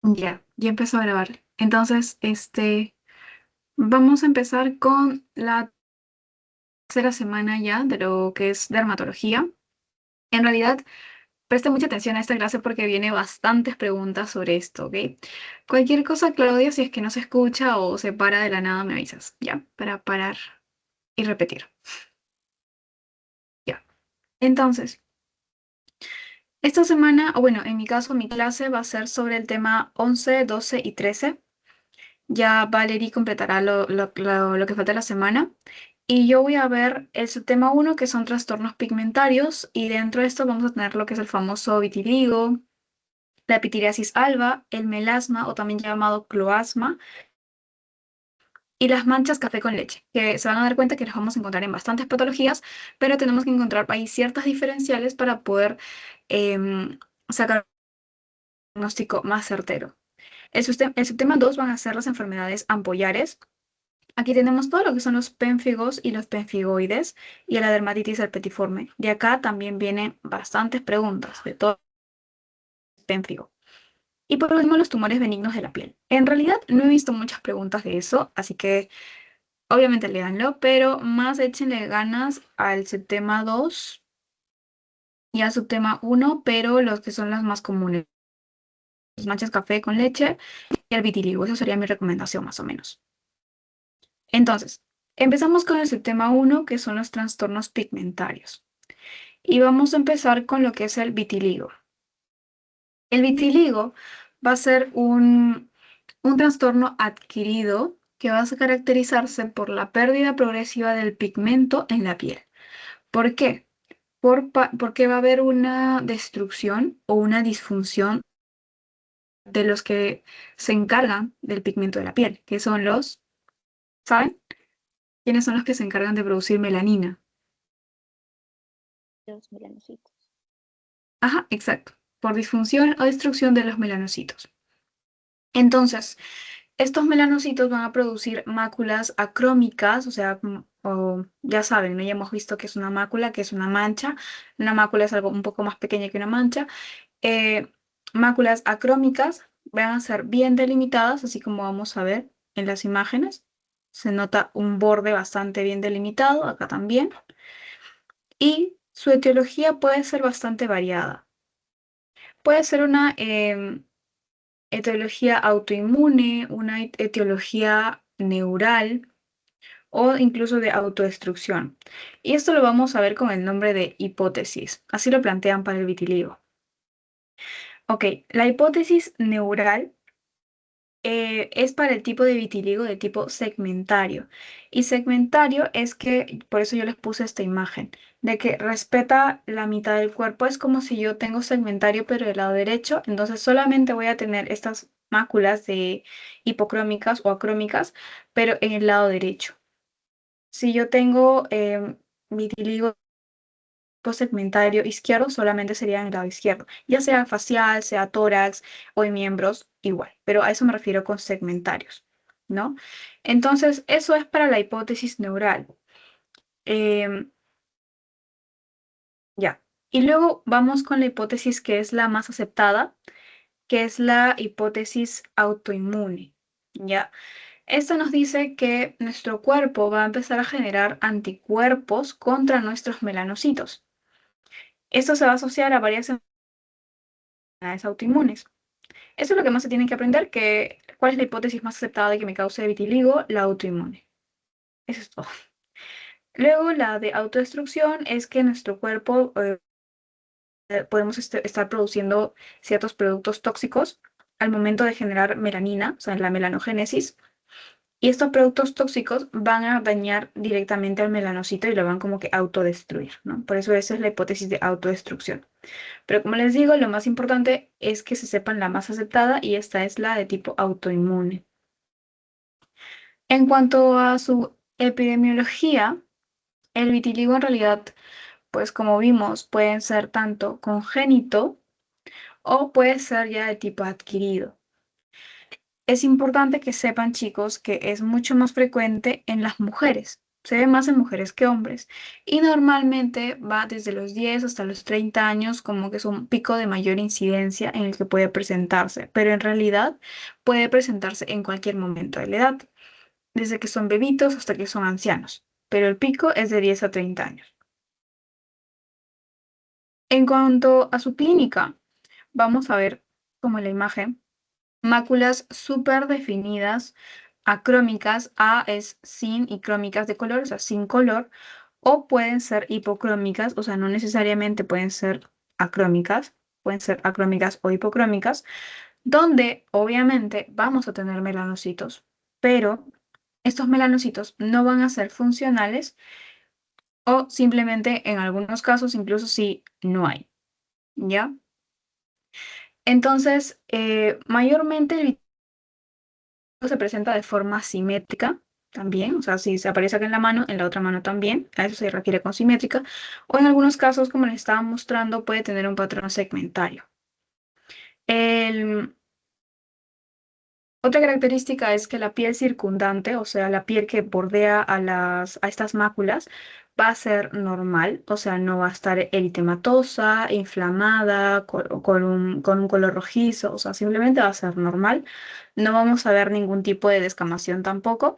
Ya empezó a grabar. Entonces, vamos a empezar con la tercera semana ya de lo que es dermatología. En realidad, preste mucha atención a esta clase porque viene bastantes preguntas sobre esto, ¿ok? Cualquier cosa, Claudia, si es que no se escucha o se para de la nada, me avisas, ¿ya? Para parar y repetir, ¿ya? Entonces, esta semana, o bueno, en mi caso, mi clase va a ser sobre el tema 11, 12 y 13. Ya Valerie completará lo que falta de la semana. Y yo voy a ver el subtema uno que son trastornos pigmentarios, y dentro de esto vamos a tener lo que es el famoso vitiligo, la pitiriasis alba, el melasma o también llamado cloasma, y las manchas café con leche, que se van a dar cuenta que las vamos a encontrar en bastantes patologías, pero tenemos que encontrar ahí ciertas diferenciales para poder sacar un diagnóstico más certero. El subtema 2 van a ser las enfermedades ampollares. Aquí tenemos todo lo que son los pénfigos y los penfigoides y la dermatitis herpetiforme. De acá también vienen bastantes preguntas de todo el pénfigo. Y por último, los tumores benignos de la piel. En realidad no he visto muchas preguntas de eso, así que obviamente léanlo, pero más échenle ganas al subtema 2 y al subtema 1, pero los que son las más comunes, las manchas café con leche y el vitiligo. Esa sería mi recomendación más o menos. Entonces, empezamos con el subtema 1, que son los trastornos pigmentarios. Y vamos a empezar con lo que es el vitiligo. El vitiligo va a ser un trastorno adquirido que va a caracterizarse por la pérdida progresiva del pigmento en la piel. ¿Por qué? Porque va a haber una destrucción o una disfunción de los que se encargan del pigmento de la piel, que son los, ¿saben? ¿Quiénes son los que se encargan de producir melanina? Los melanocitos. Ajá, exacto. Por disfunción o destrucción de los melanocitos. Entonces, estos melanocitos van a producir máculas acrómicas, o sea, ya saben, ¿no? Ya hemos visto que es una mácula, que es una mancha. Una mácula es algo un poco más pequeña que una mancha. Eh, Máculas acrómicas van a ser bien delimitadas, así como vamos a ver en las imágenes. Se nota un borde bastante bien delimitado, acá también. Y su etiología puede ser bastante variada. Puede ser una etiología autoinmune, una etiología neural o incluso de autodestrucción. Y esto lo vamos a ver con el nombre de hipótesis. Así lo plantean para el vitiligo. Ok, la hipótesis neural es para el tipo de vitiligo de tipo segmentario. Y segmentario es que, por eso yo les puse esta imagen, de que respeta la mitad del cuerpo. Es como si yo tengo segmentario pero del lado derecho, entonces solamente voy a tener estas máculas de hipocrómicas o acrómicas, pero en el lado derecho. Si yo tengo vitiligo segmentario izquierdo, solamente sería en el lado izquierdo, ya sea facial, sea tórax o en miembros, igual, pero a eso me refiero con segmentarios, ¿no? Entonces, eso es para la hipótesis neural. Em, ya. Y luego vamos con la hipótesis que es la más aceptada, que es la hipótesis autoinmune, ¿ya? Esto nos dice que nuestro cuerpo va a empezar a generar anticuerpos contra nuestros melanocitos. Esto se va a asociar a varias enfermedades autoinmunes. Eso es lo que más se tiene que aprender, cuál es la hipótesis más aceptada de que me cause vitiligo, la autoinmune. Eso es todo. Luego, la de autodestrucción es que nuestro cuerpo podemos estar produciendo ciertos productos tóxicos al momento de generar melanina, o sea, la melanogénesis. Y estos productos tóxicos van a dañar directamente al melanocito y lo van como que autodestruir, ¿no? Por eso esa es la hipótesis de autodestrucción. Pero como les digo, lo más importante es que se sepan la más aceptada, y esta es la de tipo autoinmune. En cuanto a su epidemiología, el vitiligo en realidad, pues como vimos, pueden ser tanto congénito o puede ser ya de tipo adquirido. Es importante que sepan, chicos, que es mucho más frecuente en las mujeres. Se ve más en mujeres que hombres y normalmente va desde los 10 hasta los 30 años como que es un pico de mayor incidencia en el que puede presentarse, pero en realidad puede presentarse en cualquier momento de la edad, desde que son bebitos hasta que son ancianos, pero el pico es de 10 a 30 años. En cuanto a su clínica, vamos a ver como en la imagen, máculas súper definidas, acrómicas, A es sin y crómicas de color, o sea, sin color, o pueden ser hipocrómicas, o sea, no necesariamente pueden ser acrómicas o hipocrómicas, donde obviamente vamos a tener melanocitos, pero estos melanocitos no van a ser funcionales o simplemente en algunos casos incluso si no hay, ¿ya? Entonces, mayormente el se presenta de forma simétrica también, o sea, si se aparece acá en la mano, en la otra mano también, a eso se refiere con simétrica, o en algunos casos, como les estaba mostrando, puede tener un patrón segmentario. El- Otra característica es que la piel circundante, o sea, la piel que bordea a estas máculas, va a ser normal, o sea, no va a estar eritematosa, inflamada, con un color rojizo, o sea, simplemente va a ser normal. No vamos a ver ningún tipo de descamación tampoco.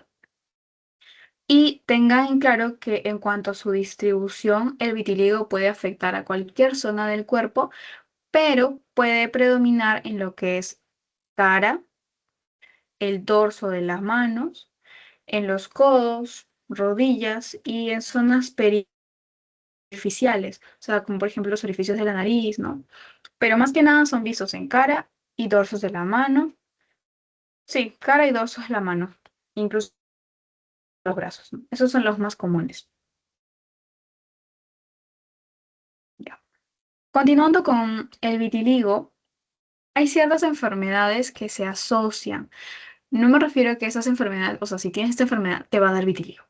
Y tengan en claro que en cuanto a su distribución, el vitiligo puede afectar a cualquier zona del cuerpo, pero puede predominar en lo que es cara, el dorso de las manos, en los codos, rodillas y en zonas periciales, o sea, como por ejemplo los orificios de la nariz, ¿no? Pero más que nada son vistos en cara y dorsos de la mano. Sí, cara y dorsos de la mano, incluso los brazos, ¿no? Esos son los más comunes. Ya. Continuando con el vitiligo, hay ciertas enfermedades que se asocian. No me refiero a que esas enfermedades, o sea, si tienes esta enfermedad, te va a dar vitiligo,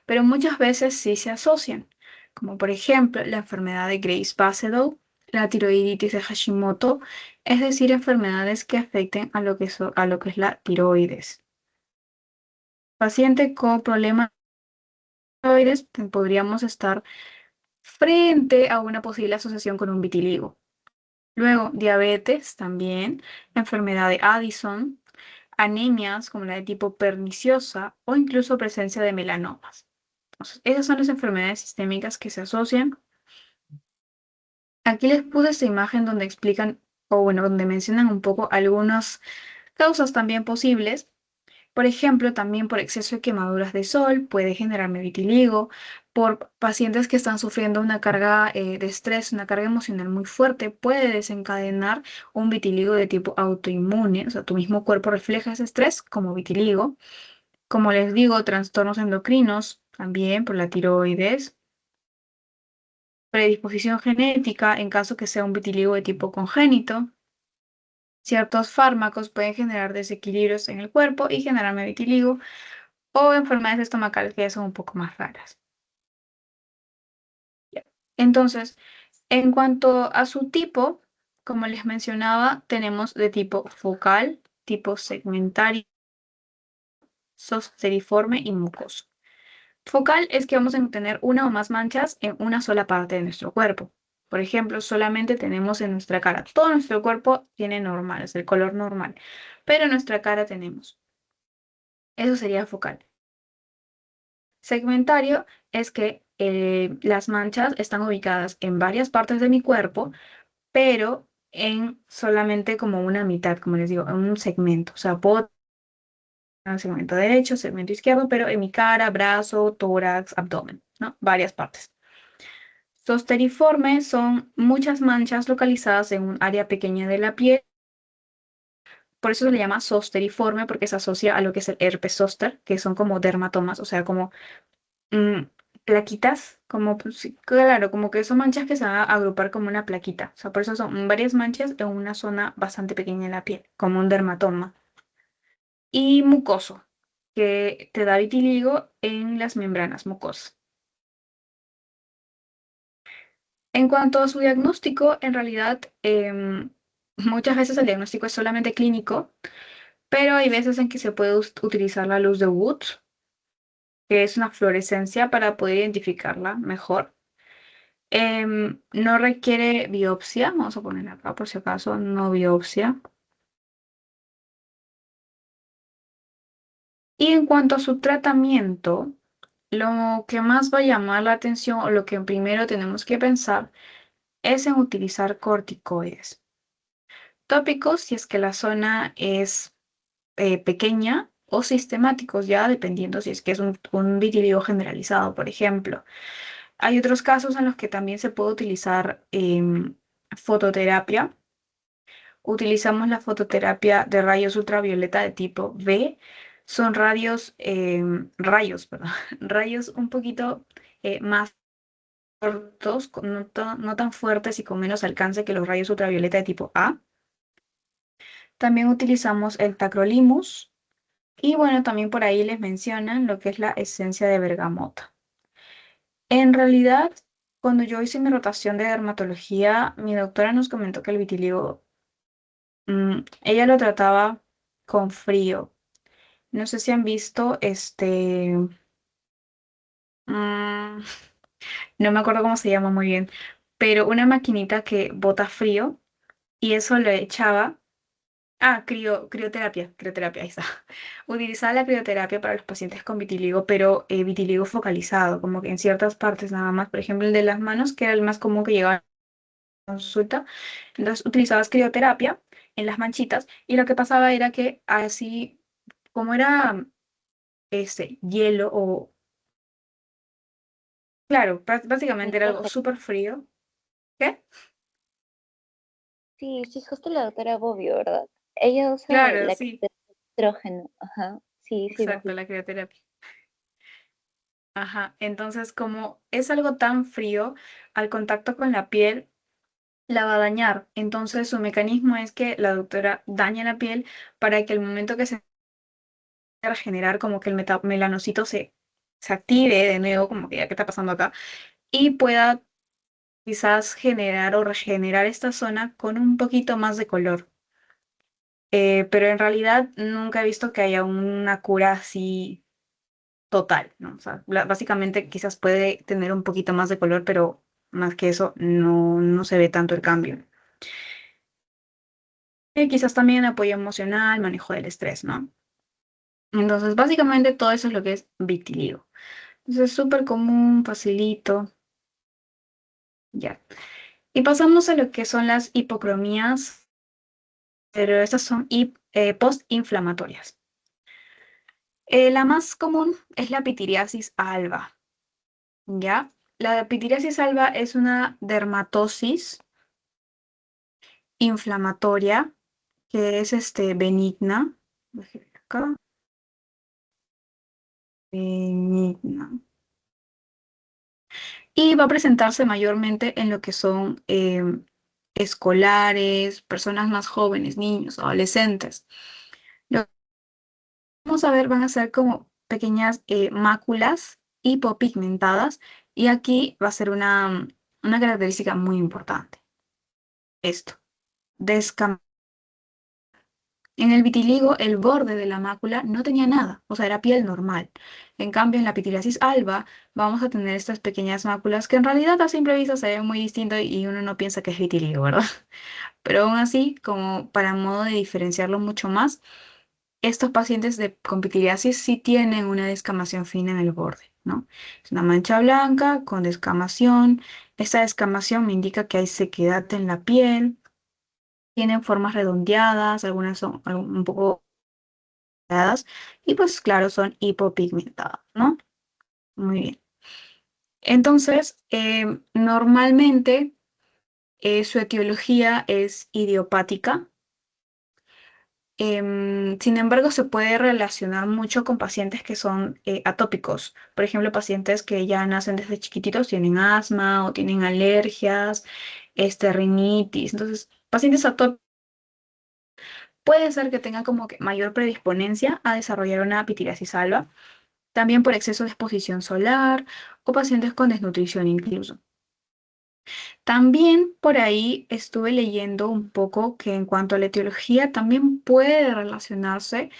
pero muchas veces sí se asocian, como por ejemplo la enfermedad de Graves-Basedow, la tiroiditis de Hashimoto, es decir, enfermedades que afecten a lo que es la tiroides. Paciente con problemas de tiroides, podríamos estar frente a una posible asociación con un vitiligo. Luego, diabetes también, enfermedad de Addison, anemias como la de tipo perniciosa o incluso presencia de melanomas. Entonces, esas son las enfermedades sistémicas que se asocian. Aquí les puse esta imagen donde explican, o bueno, donde mencionan un poco algunas causas también posibles. Por ejemplo, también por exceso de quemaduras de sol puede generarme vitiligo, por pacientes que están sufriendo una carga de estrés, una carga emocional muy fuerte, puede desencadenar un vitiligo de tipo autoinmune, o sea, tu mismo cuerpo refleja ese estrés como vitiligo. Como les digo, trastornos endocrinos, también por la tiroides, predisposición genética en caso que sea un vitiligo de tipo congénito. Ciertos fármacos pueden generar desequilibrios en el cuerpo y generarme vitiligo o enfermedades estomacales que ya son un poco más raras. Ya. Entonces, en cuanto a su tipo, como les mencionaba, tenemos de tipo focal, tipo segmentario, zosteriforme y mucoso. Focal es que vamos a tener una o más manchas en una sola parte de nuestro cuerpo. Por ejemplo, solamente tenemos en nuestra cara. Todo nuestro cuerpo tiene normal, es el color normal, pero en nuestra cara tenemos. Eso sería focal. Segmentario es que las manchas están ubicadas en varias partes de mi cuerpo, pero en solamente como una mitad, como les digo, en un segmento. O sea, puedo tener un segmento derecho, segmento izquierdo, pero en mi cara, brazo, tórax, abdomen, ¿no? Varias partes. Zosteriforme son muchas manchas localizadas en un área pequeña de la piel. Por eso se le llama zosteriforme, porque se asocia a lo que es el herpes zóster, que son como dermatomas, o sea, como mm, plaquitas, como, pues, sí, claro, como que son manchas que se van a agrupar como una plaquita. O sea, por eso son varias manchas en una zona bastante pequeña en la piel, como un dermatoma. Y mucoso, que te da vitiligo en las membranas mucosas. En cuanto a su diagnóstico, en realidad, muchas veces el diagnóstico es solamente clínico, pero hay veces en que se puede utilizar la luz de Wood, que es una fluorescencia para poder identificarla mejor. No requiere biopsia, vamos a poner acá por si acaso, no biopsia. Y en cuanto a su tratamiento, lo que más va a llamar la atención o lo que primero tenemos que pensar es en utilizar corticoides tópicos si es que la zona es pequeña o sistemáticos, ya dependiendo si es que es un vitiligo generalizado, por ejemplo. Hay otros casos en los que también se puede utilizar fototerapia. Utilizamos la fototerapia de rayos ultravioleta de tipo B. Son rayos, perdón, rayos un poquito más cortos, no tan fuertes y con menos alcance que los rayos ultravioleta de tipo A. También utilizamos el tacrolimus y bueno, también por ahí les mencionan lo que es la esencia de bergamota. En realidad, cuando yo hice mi rotación de dermatología, mi doctora nos comentó que el vitiligo, ella lo trataba con frío. No sé si han visto mm, no me acuerdo cómo se llama muy bien, pero una maquinita que bota frío y eso lo echaba. Ah, crioterapia, ahí está. Utilizaba la crioterapia para los pacientes con vitiligo, pero vitiligo focalizado, como que en ciertas partes nada más. Por ejemplo, el de las manos, que era el más común que llegaba a la consulta. Entonces, utilizabas crioterapia en las manchitas y lo que pasaba era que así, como era hielo o, claro, Sí, básicamente era algo perfecto. súper frío. ¿Qué? Sí, sí, justo la doctora Bobbio, ¿verdad? Ella usa Claro, la sí, crema de estrógeno. Ajá. Sí, sí, lo exacto, vi. la crioterapia. Ajá, entonces como es algo tan frío, al contacto con la piel la va a dañar. Entonces su mecanismo es que la doctora daña la piel para que al momento que se regenerar, como que el melanocito se active de nuevo, como que ya qué está pasando acá, y pueda quizás generar o regenerar esta zona con un poquito más de color. Pero en realidad nunca he visto que haya una cura así total, ¿no? O sea, básicamente quizás puede tener un poquito más de color, pero más que eso no se ve tanto el cambio. Quizás también apoyo emocional, manejo del estrés, ¿no? Entonces, básicamente todo eso es lo que es vitiligo. Entonces, es súper común, facilito, ya. Y pasamos a lo que son las hipocromías, pero estas son postinflamatorias. La más común es la pitiriasis alba, ¿ya? La pitiriasis alba es una dermatosis inflamatoria que es benigna. Déjeme ver acá. Benigna. Y va a presentarse mayormente en lo que son escolares, personas más jóvenes, niños, adolescentes. Lo que vamos a ver van a ser como pequeñas máculas hipopigmentadas y aquí va a ser una característica muy importante. Esto, en el vitiligo, el borde de la mácula no tenía nada, o sea, era piel normal. En cambio, en la pitiriasis alba vamos a tener estas pequeñas máculas que en realidad a simple vista se ven muy distintos y uno no piensa que es vitiligo, ¿verdad? Pero aún así, como para modo de diferenciarlo mucho más, estos pacientes con pitiriasis sí tienen una descamación fina en el borde, ¿no? Es una mancha blanca con descamación. Esta descamación me indica que hay sequedad en la piel, tienen formas redondeadas, algunas son un poco y pues claro, son hipopigmentadas, ¿no? Muy bien. Entonces, normalmente su etiología es idiopática. Sin embargo, se puede relacionar mucho con pacientes que son atópicos. Por ejemplo, pacientes que ya nacen desde chiquititos, tienen asma o tienen alergias, rinitis. Entonces, pacientes atópicos puede ser que tengan como que mayor predisponencia a desarrollar una pitiriasis alba, también por exceso de exposición solar o pacientes con desnutrición incluso. También por ahí estuve leyendo un poco que en cuanto a la etiología también puede relacionarse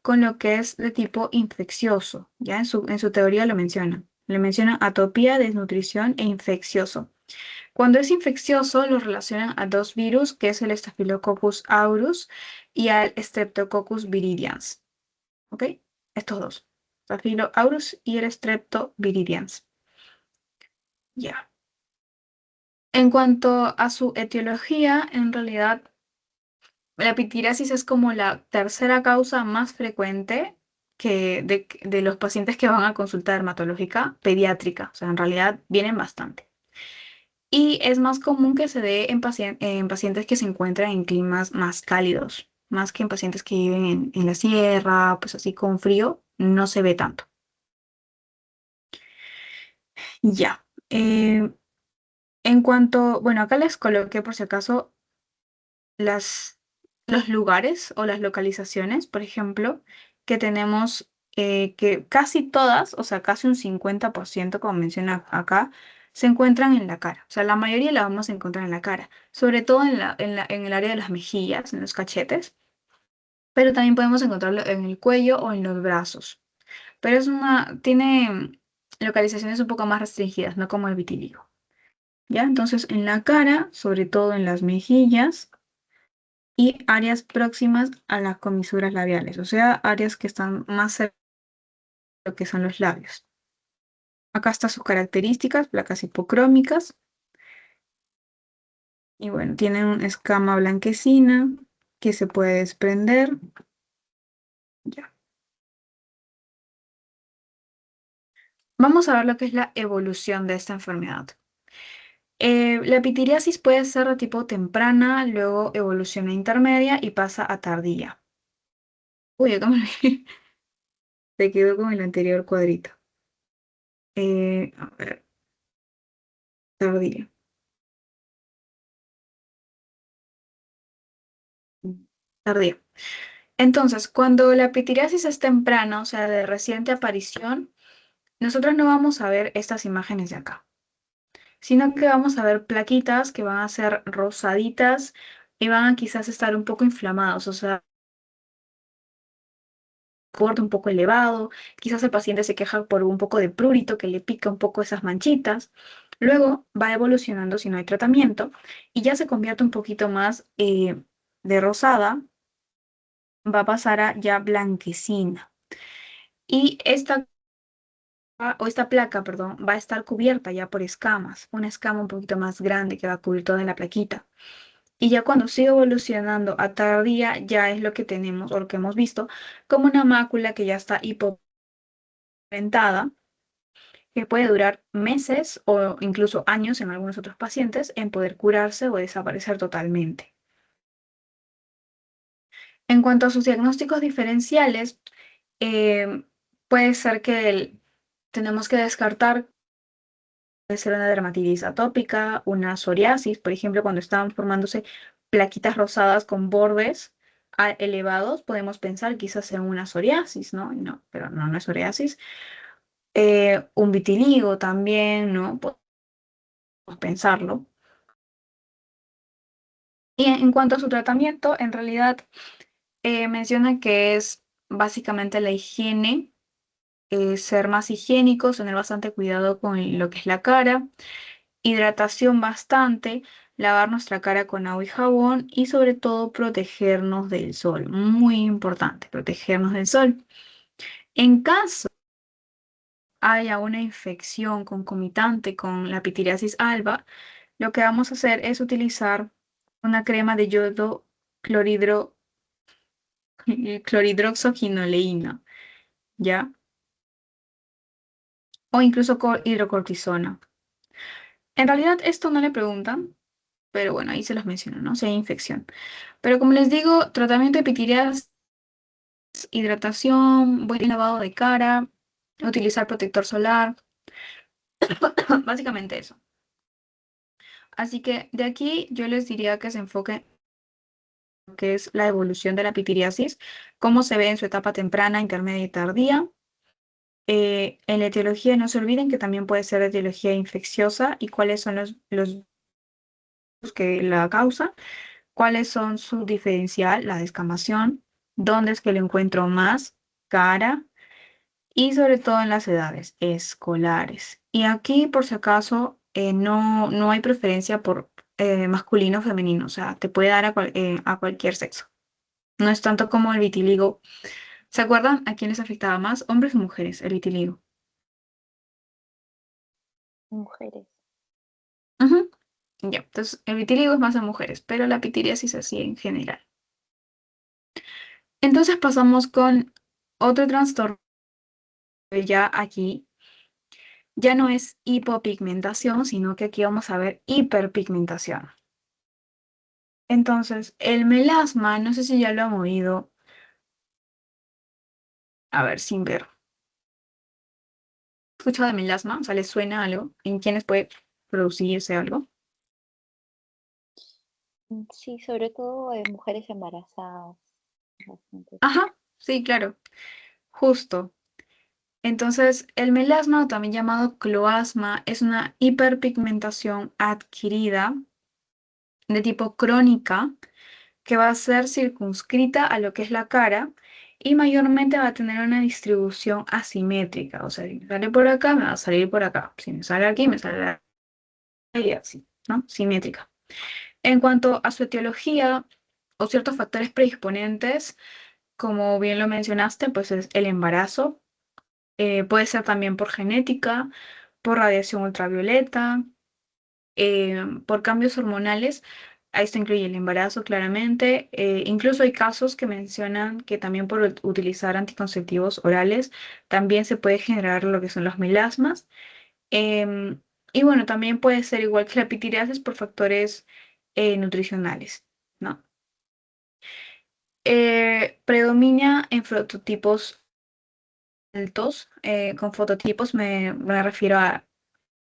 con lo que es de tipo infeccioso. Ya en su teoría lo menciona. Le menciona atopía, desnutrición e infeccioso. Cuando es infeccioso, lo relacionan a dos virus, que es el Staphylococcus aureus y al Streptococcus viridans. ¿Ok? Estos dos. Staphylo aureus y el Streptoviridans. Ya. En cuanto a su etiología, en realidad la pitiriasis es como la tercera causa más frecuente de los pacientes que van a consulta dermatológica pediátrica. O sea, en realidad vienen bastante. Y es más común que se dé en pacientes que se encuentran en climas más cálidos, más que en pacientes que viven en la sierra, pues así con frío, no se ve tanto. Ya. En cuanto, bueno, acá les coloqué por si acaso las, los lugares o las localizaciones, por ejemplo, que tenemos que casi todas, o sea, casi un 50%, como menciona acá, se encuentran en la cara. O sea, la mayoría la vamos a encontrar en la cara, sobre todo en el área de las mejillas, en los cachetes, pero también podemos encontrarlo en el cuello o en los brazos. Pero tiene localizaciones un poco más restringidas, no como el vitiligo. ¿Ya? Entonces, en la cara, sobre todo en las mejillas, y áreas próximas a las comisuras labiales, o sea, áreas que están más cerca de lo que son los labios. Acá están sus características, placas hipocrómicas, y bueno, tienen una escama blanquecina que se puede desprender. Ya. Vamos a ver lo que es la evolución de esta enfermedad. La pitiriasis puede ser de tipo temprana, luego evoluciona a intermedia y pasa a tardía. Uy, acá se quedó con el anterior cuadrito. A ver, tardía. Tardía. Entonces, cuando la pitiriasis es temprana, o sea, de reciente aparición, nosotros no vamos a ver estas imágenes de acá, sino que vamos a ver plaquitas que van a ser rosaditas y van a quizás estar un poco inflamados, o sea, corte un poco elevado, quizás el paciente se queja por un poco de prurito que le pica un poco esas manchitas. Luego va evolucionando si no hay tratamiento y ya se convierte un poquito más de rosada, va a pasar a ya blanquecina. Y esta placa, perdón, va a estar cubierta ya por escamas, una escama un poquito más grande que va a cubrir toda la plaquita. Y ya cuando sigue evolucionando a tardía, ya es lo que tenemos o lo que hemos visto como una mácula que ya está hipoventada, que puede durar meses o incluso años en algunos otros pacientes en poder curarse o desaparecer totalmente. En cuanto a sus diagnósticos diferenciales, eh, puede ser que tenemos que descartar. Puede ser una dermatitis atópica, una psoriasis, por ejemplo, cuando estaban formándose plaquitas rosadas con bordes elevados, podemos pensar quizás en una psoriasis, ¿no? Y no, pero no, no es psoriasis. Un vitiligo también, ¿no? Podemos pensarlo. Y en cuanto a su tratamiento, en realidad menciona que es básicamente la higiene, ser más higiénicos, tener bastante cuidado con lo que es la cara, hidratación bastante, lavar nuestra cara con agua y jabón y sobre todo protegernos del sol. Muy importante, protegernos del sol. En caso haya una infección concomitante con la pitiriasis alba, lo que vamos a hacer es utilizar una crema de yodo cloridro, cloridroxoquinoleína, ¿ya? O incluso hidrocortisona. En realidad esto no le preguntan, pero bueno, ahí se los menciono, ¿no? Si hay infección. Pero como les digo, tratamiento de pitiriasis, hidratación, buen lavado de cara, utilizar protector solar, básicamente eso. Así que de aquí yo les diría que se enfoquen en lo que es la evolución de la pitiriasis, cómo se ve en su etapa temprana, intermedia y tardía. En la etiología no se olviden que también puede ser etiología infecciosa y cuáles son los que la causan, cuáles son su diferencial, la descamación, dónde es que lo encuentro más, cara y sobre todo en las edades escolares. Y aquí, por si acaso, no hay preferencia por masculino o femenino, o sea, te puede dar a cualquier sexo. No es tanto como el vitiligo. ¿Se acuerdan a quién les afectaba más? Hombres o mujeres, el vitiligo. Mujeres. Ujú. Ya, entonces el vitiligo es más a mujeres, pero la pitiriasis así en general. Entonces pasamos con otro trastorno que ya aquí ya no es hipopigmentación, sino que aquí vamos a ver hiperpigmentación. Entonces, el melasma, no sé si ya lo han oído, a ver, sin ver. ¿Escuchado de melasma? O sea, ¿les suena algo? ¿En quiénes puede producirse algo? Sí, sobre todo en mujeres embarazadas. Bastante. Ajá, sí, claro, justo. Entonces, el melasma, o también llamado cloasma, es una hiperpigmentación adquirida de tipo crónica que va a ser circunscrita a lo que es la cara y mayormente va a tener una distribución asimétrica. O sea, si me sale por acá, me va a salir por acá. Si me sale aquí, me sale ahí, así, ¿no? Simétrica. En cuanto a su etiología o ciertos factores predisponentes, como bien lo mencionaste, pues es el embarazo. Puede ser también por genética, por radiación ultravioleta, por cambios hormonales. A esto incluye el embarazo, claramente. Incluso hay casos que mencionan que también por utilizar anticonceptivos orales también se puede generar lo que son los melasmas. Em, y bueno, también puede ser igual que la pitiriasis por factores nutricionales, ¿no? Predomina en fototipos altos. Con fototipos me refiero a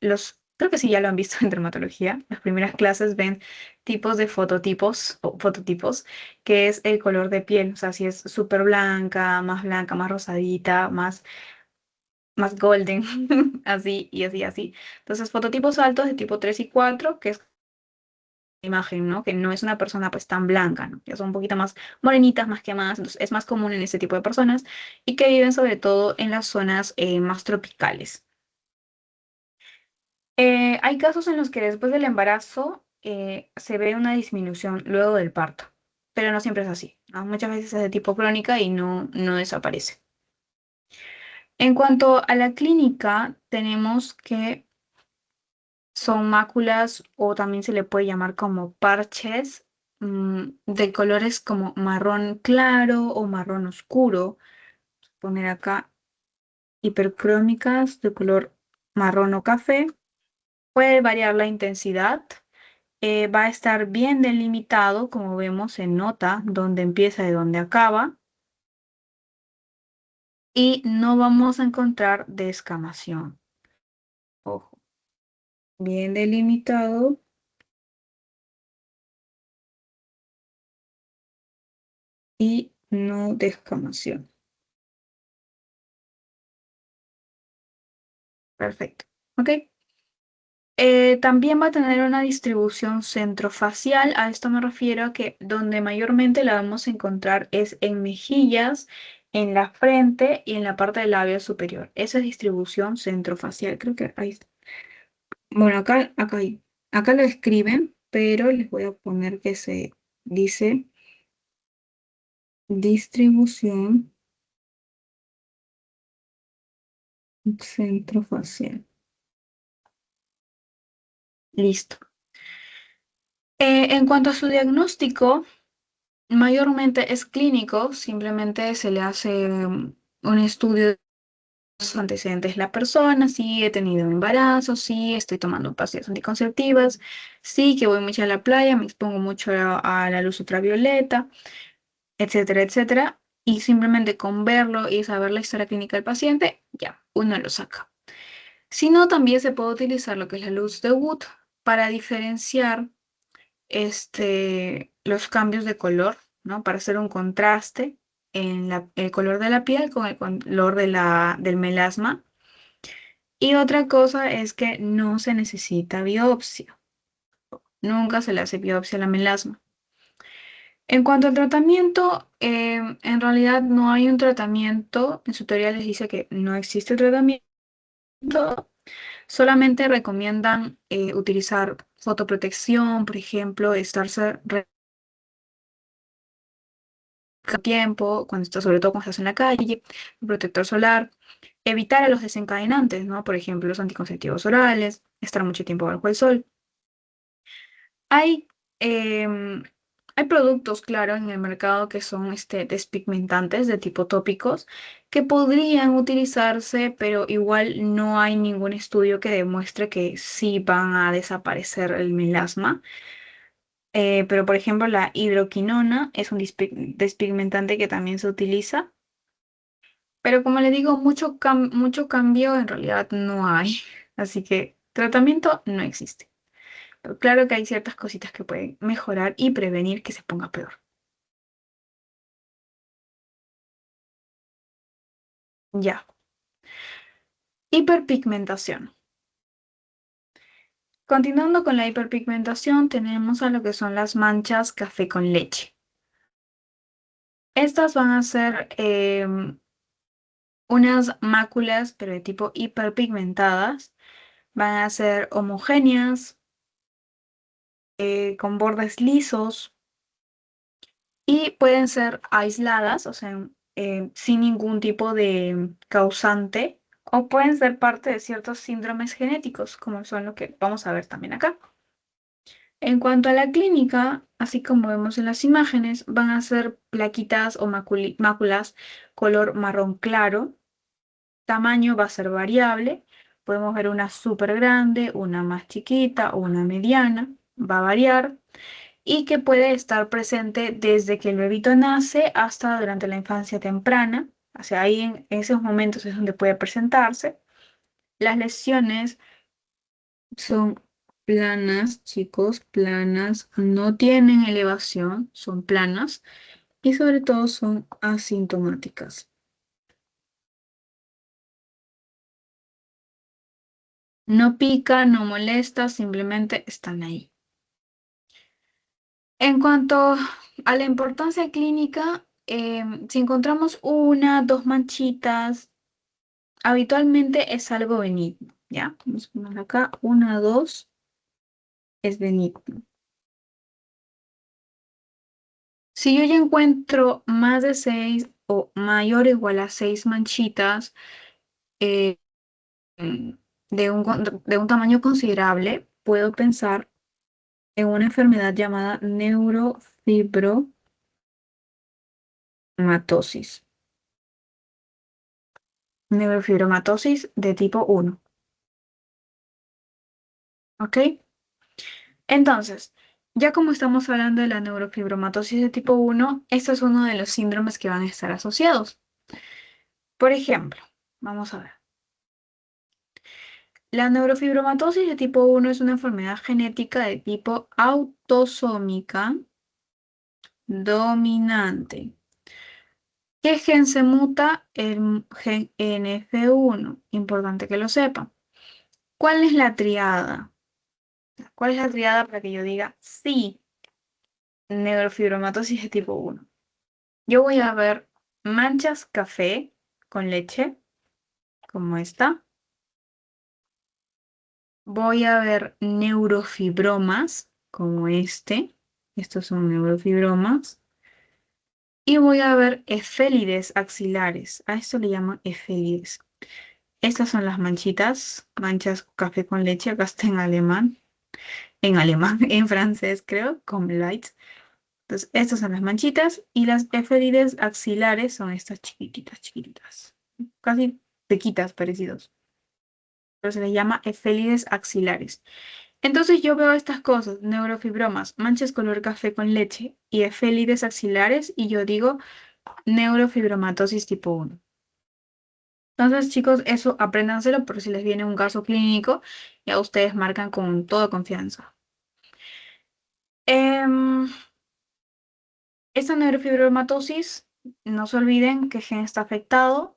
creo que sí ya lo han visto en dermatología. Las primeras clases ven tipos de fototipos o fototipos, que es el color de piel. O sea, si es súper blanca, más rosadita, más golden, así y así, así. Entonces, fototipos altos de tipo 3 y 4 que es la imagen, ¿no? Que no es una persona pues tan blanca, ¿no? Ya son un poquito más morenitas, más quemadas, entonces es más común en ese tipo de personas y que viven sobre todo en las zonas más tropicales. Hay casos en los que después del embarazo se ve una disminución luego del parto, pero no siempre es así, ¿no? Muchas veces es de tipo crónica y no desaparece. En cuanto a la clínica, tenemos que son máculas o también se le puede llamar como parches de colores como marrón claro o marrón oscuro. Poner acá hipercrónicas de color marrón o café. Puede variar la intensidad. Va a estar bien delimitado, como vemos, se nota dónde empieza y dónde acaba, y no vamos a encontrar descamación. Ojo, bien delimitado y no descamación. Perfecto. ¿Ok? También va a tener una distribución centrofacial. A esto me refiero a que donde mayormente la vamos a encontrar es en mejillas, en la frente y en la parte del labio superior. Esa es distribución centrofacial. Creo que ahí está. Bueno, acá lo escriben, pero les voy a poner que se dice distribución centrofacial. Listo. En cuanto a su diagnóstico, mayormente es clínico, simplemente se le hace un estudio de los antecedentes de la persona, si he tenido un embarazo, si estoy tomando pastillas anticonceptivas, sí que voy mucho a la playa, me expongo mucho a la luz ultravioleta, etcétera, etcétera. Y simplemente con verlo y saber la historia clínica del paciente, ya, uno lo saca. Si no, también se puede utilizar lo que es la luz de Wood para diferenciar los cambios de color, ¿no? Para hacer un contraste en el color de la piel con el color del melasma. Y otra cosa es que no se necesita biopsia. Nunca se le hace biopsia a la melasma. En cuanto al tratamiento, en realidad no hay un tratamiento. En su teoría les dice que no existe tratamiento. Solamente recomiendan utilizar fotoprotección, por ejemplo, estarse tiempo, cuando estás, sobre todo cuando estás en la calle, protector solar, evitar a los desencadenantes, ¿no? Por ejemplo, los anticonceptivos orales, estar mucho tiempo bajo el sol. Hay, em, hay productos, claro, en el mercado que son despigmentantes de tipo tópicos que podrían utilizarse, pero igual no hay ningún estudio que demuestre que sí van a desaparecer el melasma. Pero, por ejemplo, la hidroquinona es un despigmentante que también se utiliza. Pero como le digo, mucho cambio en realidad no hay. Así que tratamiento no existe. Pero claro que hay ciertas cositas que pueden mejorar y prevenir que se ponga peor. Ya. Hiperpigmentación. Continuando con la hiperpigmentación, tenemos a lo que son las manchas café con leche. Estas van a ser unas máculas, pero de tipo hiperpigmentadas. Van a ser homogéneas, con bordes lisos y pueden ser aisladas, o sea, sin ningún tipo de causante, o pueden ser parte de ciertos síndromes genéticos, como son lo que vamos a ver también acá. En cuanto a la clínica, así como vemos en las imágenes, van a ser plaquitas o máculas color marrón claro. Tamaño va a ser variable. Podemos ver una súper grande, una más chiquita o una mediana. Va a variar y que puede estar presente desde que el bebito nace hasta durante la infancia temprana. O sea, ahí en esos momentos es donde puede presentarse. Las lesiones son planas, chicos, planas, no tienen elevación, son planas y sobre todo son asintomáticas. No pica, no molesta, simplemente están ahí. En cuanto a la importancia clínica, si encontramos una, dos manchitas, habitualmente es algo benigno, ¿ya? Vamos a poner acá, una, dos, es benigno. Si yo ya encuentro más de seis o mayor o igual a seis manchitas eh, mm, de un tamaño considerable, puedo pensar en una enfermedad llamada neurofibromatosis. Neurofibromatosis de tipo uno. ¿Ok? Entonces, ya como estamos hablando de la neurofibromatosis de tipo uno, este es uno de los síndromes que van a estar asociados. Por ejemplo, vamos a ver. La neurofibromatosis de tipo uno es una enfermedad genética de tipo autosómica dominante. ¿Qué gen se muta? El gen NF1. Importante que lo sepan. ¿Cuál es la triada? ¿Cuál es la triada para que yo diga sí, neurofibromatosis de tipo uno? Yo voy a ver manchas café con leche, como esta. Voy a ver neurofibromas, como este. Estos son neurofibromas. Y voy a ver efélides axilares. A esto le llaman efélides. Estas son las manchitas, manchas café con leche. Acá está en alemán, en francés creo, como lights. Entonces, estas son las manchitas y las efélides axilares son estas chiquititas, chiquititas. Casi pequitas parecidos. Pero se les llama efélides axilares. Entonces yo veo estas cosas, neurofibromas, manchas color café con leche y efélides axilares y yo digo neurofibromatosis tipo uno. Entonces, chicos, eso apréndanselo por si les viene un caso clínico, ya ustedes marcan con toda confianza. Em, Esta neurofibromatosis, no se olviden que gen está afectado,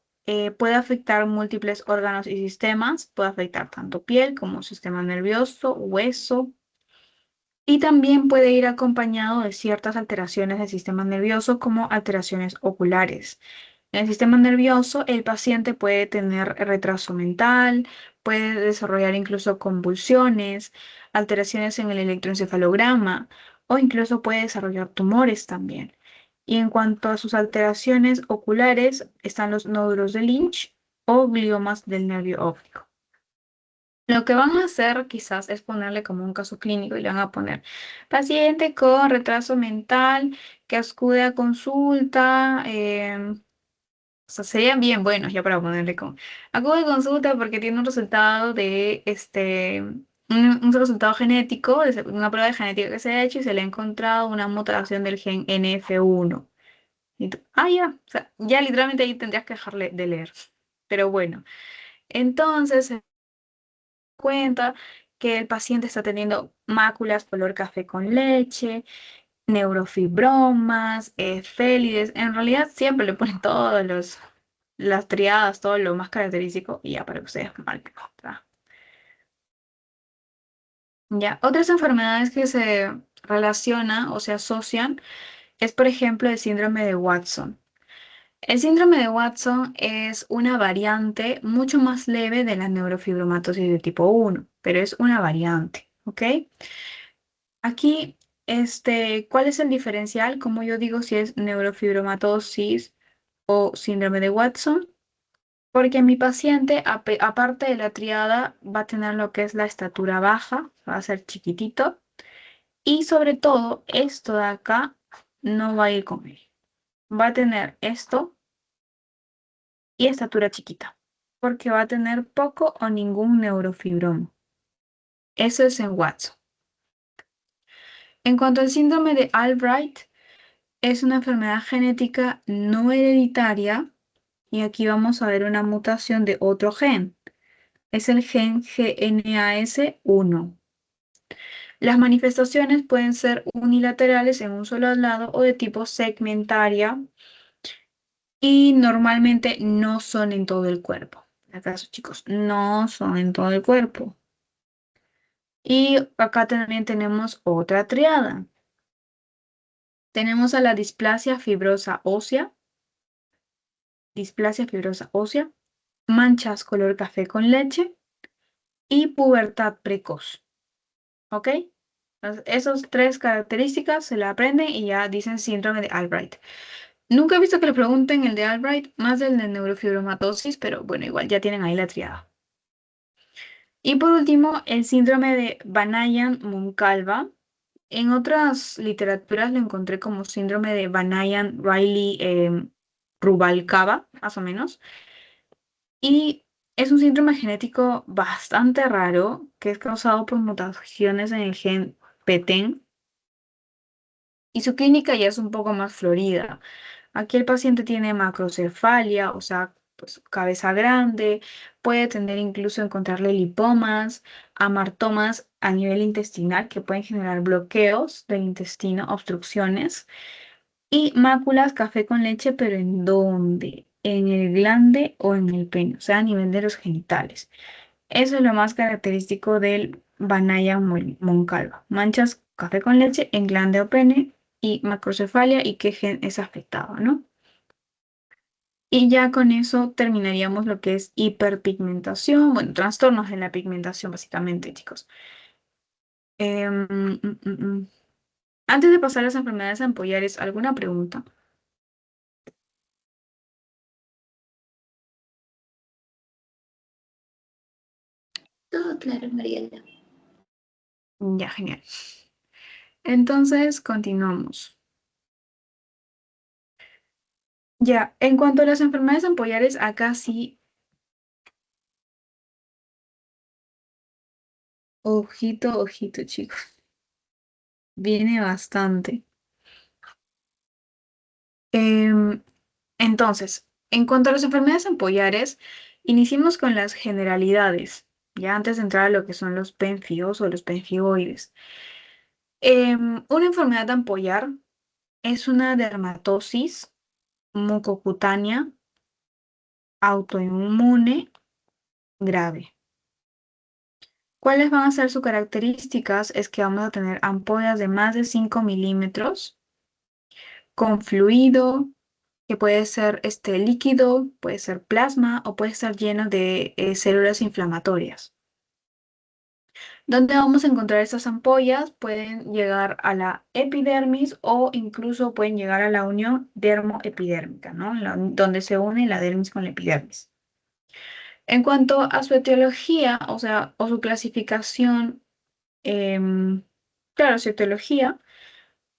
puede afectar múltiples órganos y sistemas, puede afectar tanto piel como sistema nervioso, hueso, Y también puede ir acompañado de ciertas alteraciones del sistema nervioso como alteraciones oculares. En el sistema nervioso, el paciente puede tener retraso mental, puede desarrollar incluso convulsiones, alteraciones en el electroencefalograma o incluso puede desarrollar tumores también. Y en cuanto a sus alteraciones oculares, están los nódulos de Lynch o gliomas del nervio óptico. Lo que van a hacer quizás es ponerle como un caso clínico y le van a poner paciente con retraso mental que acude a consulta. O sea, serían bien buenos ya para ponerle con. Acude a consulta porque tiene un resultado de un resultado genético, una prueba de genética que se ha hecho y se le ha encontrado una mutación del gen NF1. Y tú, ya, o sea, ya literalmente ahí tendrías que dejarle de leer. Pero bueno, entonces cuenta que el paciente está teniendo máculas color café con leche, neurofibromas, félides. En realidad siempre le ponen todos las triadas, todo lo más característico y ya para que ustedes marquen otra. Ya, otras enfermedades que se relacionan o se asocian es, por ejemplo, el síndrome de Watson. El síndrome de Watson es una variante mucho más leve de la neurofibromatosis de tipo 1, pero es una variante, ¿ok? Aquí, ¿cuál es el diferencial? Como yo digo, si es neurofibromatosis o síndrome de Watson, porque mi paciente, aparte de la triada, va a tener lo que es la estatura baja, va a ser chiquitito, y sobre todo, esto de acá no va a ir con él. Va a tener esto y estatura chiquita, porque va a tener poco o ningún neurofibroma. Eso es en Watson. En cuanto al síndrome de Albright, es una enfermedad genética no hereditaria y aquí vamos a ver una mutación de otro gen. Es el gen GNAS1. Las manifestaciones pueden ser unilaterales en un solo lado o de tipo segmentaria y normalmente no son en todo el cuerpo. ¿Acaso, chicos? No son en todo el cuerpo. Y acá también tenemos otra triada. Tenemos a la displasia fibrosa ósea, manchas color café con leche y pubertad precoz. ¿Ok? Entonces, esas tres características se la aprenden y ya dicen síndrome de Albright. Nunca he visto que le pregunten el de Albright más del de neurofibromatosis, pero bueno, igual ya tienen ahí la triada. Y por último, el síndrome de Vanayan-Moncalva. En otras literaturas lo encontré como síndrome de Vanayan-Riley-Rubalcaba, más o menos. Y es un síndrome genético bastante raro que es causado por mutaciones en el gen PTEN y su clínica ya es un poco más florida. Aquí el paciente tiene macrocefalia, o sea, pues cabeza grande, puede tener incluso encontrarle lipomas, amartomas a nivel intestinal que pueden generar bloqueos del intestino, obstrucciones y máculas café con leche, pero ¿en dónde? En el glande o en el pene, o sea, a nivel de los genitales. Eso es lo más característico del Banaya Moncalva. Manchas café con leche en glande o pene y macrocefalia y qué gen es afectado, ¿no? Y ya con eso terminaríamos lo que es hiperpigmentación, bueno, trastornos de la pigmentación básicamente, chicos. Em, mm, mm, mm. Antes de pasar a las enfermedades ampollares, ¿alguna pregunta? Todo claro, Mariela. Ya, genial. Entonces, continuamos. Ya, en cuanto a las enfermedades ampollares, acá sí, ojito, ojito, chicos. Viene bastante. Em, entonces, en cuanto a las enfermedades ampollares, iniciemos con las generalidades, ya antes de entrar a lo que son los penfios o los penfigoides. Una enfermedad ampollar es una dermatosis mucocutánea autoinmune grave. ¿Cuáles van a ser sus características? Es que vamos a tener ampollas de más de 5 milímetros con fluido, que puede ser líquido, puede ser plasma o puede estar lleno de células inflamatorias. ¿Dónde vamos a encontrar estas ampollas? Pueden llegar a la epidermis o incluso pueden llegar a la unión dermoepidérmica, ¿no? Donde se une la dermis con la epidermis. En cuanto a su etiología, o sea, o su clasificación, claro, su etiología,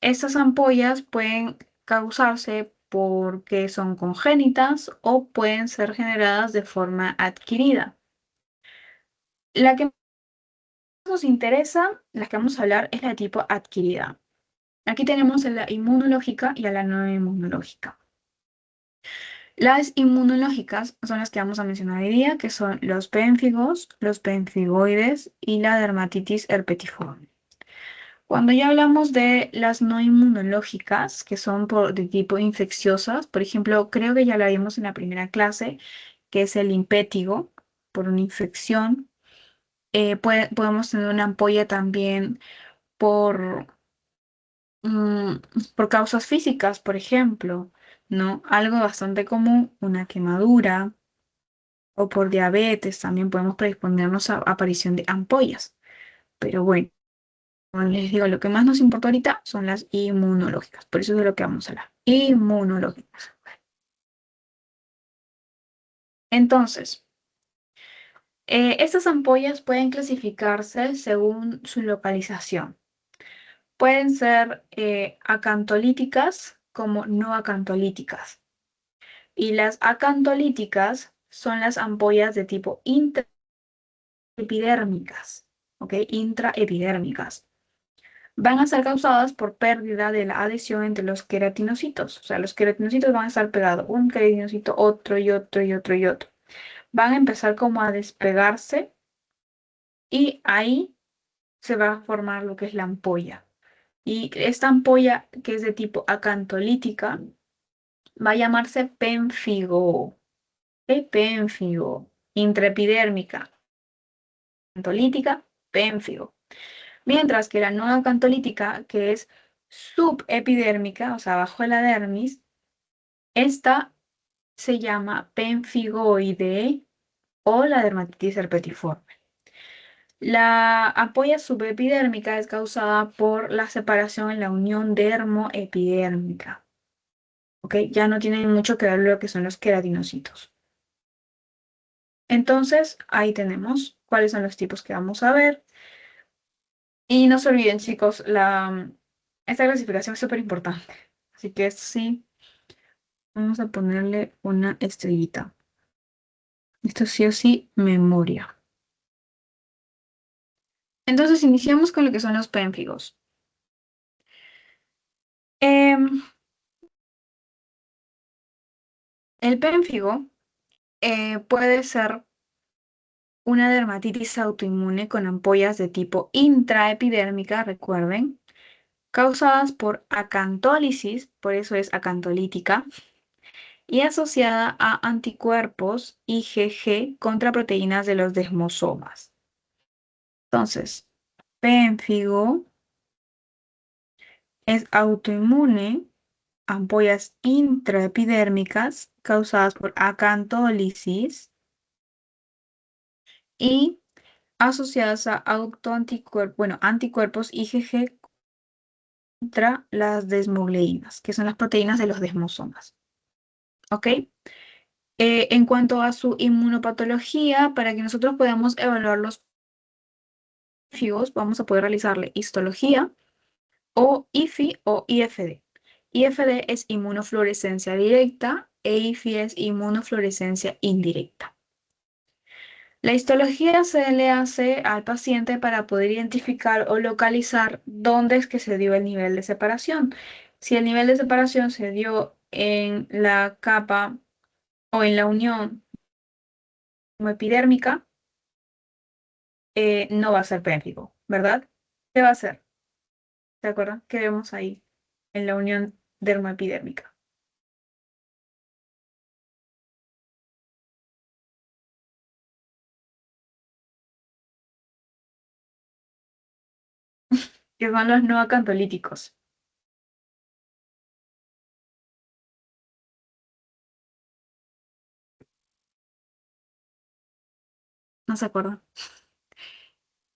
estas ampollas pueden causarse porque son congénitas o pueden ser generadas de forma adquirida. La que nos interesa, la que vamos a hablar, es la tipo adquirida. Aquí tenemos a la inmunológica y a la no inmunológica. Las inmunológicas son las que vamos a mencionar hoy día, que son los pénfigos, los pemfigoides y la dermatitis herpetiforme. Cuando ya hablamos de las no inmunológicas, que son de tipo infecciosas, por ejemplo, creo que ya la vimos en la primera clase, que es el impétigo por una infección. Podemos tener una ampolla también por, mm, por causas físicas, por ejemplo, ¿no? Algo bastante común, una quemadura o por diabetes, también podemos predisponernos a aparición de ampollas. Pero bueno, como les digo, lo que más nos importa ahorita son las inmunológicas, por eso es de lo que vamos a hablar. Inmunológicas. Entonces, estas ampollas pueden clasificarse según su localización. Pueden ser acantolíticas como no acantolíticas. Y las acantolíticas son las ampollas de tipo intraepidérmicas, ¿ok? Intraepidérmicas. Van a ser causadas por pérdida de la adhesión entre los queratinocitos. O sea, los queratinocitos van a estar pegados, un queratinocito, otro y otro y otro y otro. Van a empezar como a despegarse y ahí se va a formar lo que es la ampolla. Y esta ampolla, que es de tipo acantolítica, va a llamarse pénfigo. ¿Ok? Pénfigo. Intraepidérmica, acantolítica, pénfigo. Mientras que la no acantolítica, que es subepidérmica, o sea, abajo de la dermis, esta se llama pemfigoide o la dermatitis herpetiforme. La ampolla subepidérmica es causada por la separación en la unión dermoepidérmica. ¿Ok? Ya no tienen mucho que ver lo que son los queratinocitos. Entonces, ahí tenemos cuáles son los tipos que vamos a ver. Y no se olviden, chicos, esta clasificación es súper importante. Así que sí, vamos a ponerle una estrellita. Esto sí o sí, memoria. Entonces, iniciamos con lo que son los pénfigos. Em, el pénfigo puede ser una dermatitis autoinmune con ampollas de tipo intraepidérmica, recuerden, causadas por acantólisis, por eso es acantolítica, y asociada a anticuerpos IgG contra proteínas de los desmosomas. Entonces, pénfigo es autoinmune, ampollas intraepidérmicas causadas por acantólisis y asociadas a autoanticuerpos, bueno, anticuerpos IgG contra las desmogleínas, que son las proteínas de los desmosomas. ¿Ok? En cuanto a su inmunopatología, para que nosotros podamos evaluar los pénfigos, vamos a poder realizarle histología o IFI o IFD. IFD es inmunofluorescencia directa e IFI es inmunofluorescencia indirecta. La histología se le hace al paciente para poder identificar o localizar dónde es que se dio el nivel de separación. Si el nivel de separación se dio en la capa o en la unión epidérmica, no va a ser pénfigo, ¿verdad? ¿Qué va a ser? ¿Se acuerdan? ¿Qué vemos ahí en la unión dermoepidérmica? que son los no acantolíticos. ¿No se acuerdan?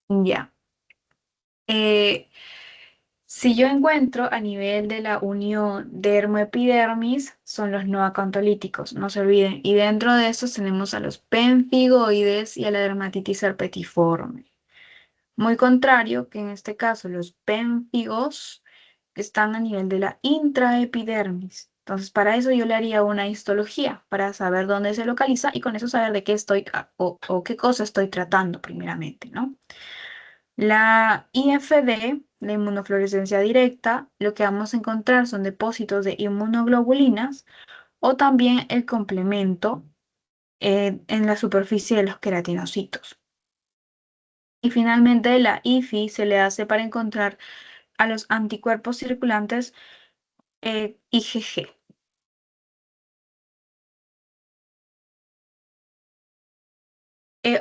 Ya. Eh, si yo encuentro a nivel de la unión dermoepidermis, son los no acantolíticos, no se olviden. Y dentro de estos tenemos a los pemfigoides y a la dermatitis herpetiforme. Muy contrario que en este caso los pénfigos están a nivel de la intraepidermis. Entonces, para eso yo le haría una histología para saber dónde se localiza y con eso saber de qué estoy o qué cosa estoy tratando primeramente, ¿no? La IFD, la inmunofluorescencia directa, lo que vamos a encontrar son depósitos de inmunoglobulinas o también el complemento en la superficie de los queratinocitos. Y finalmente la IFI se le hace para encontrar a los anticuerpos circulantes IgG.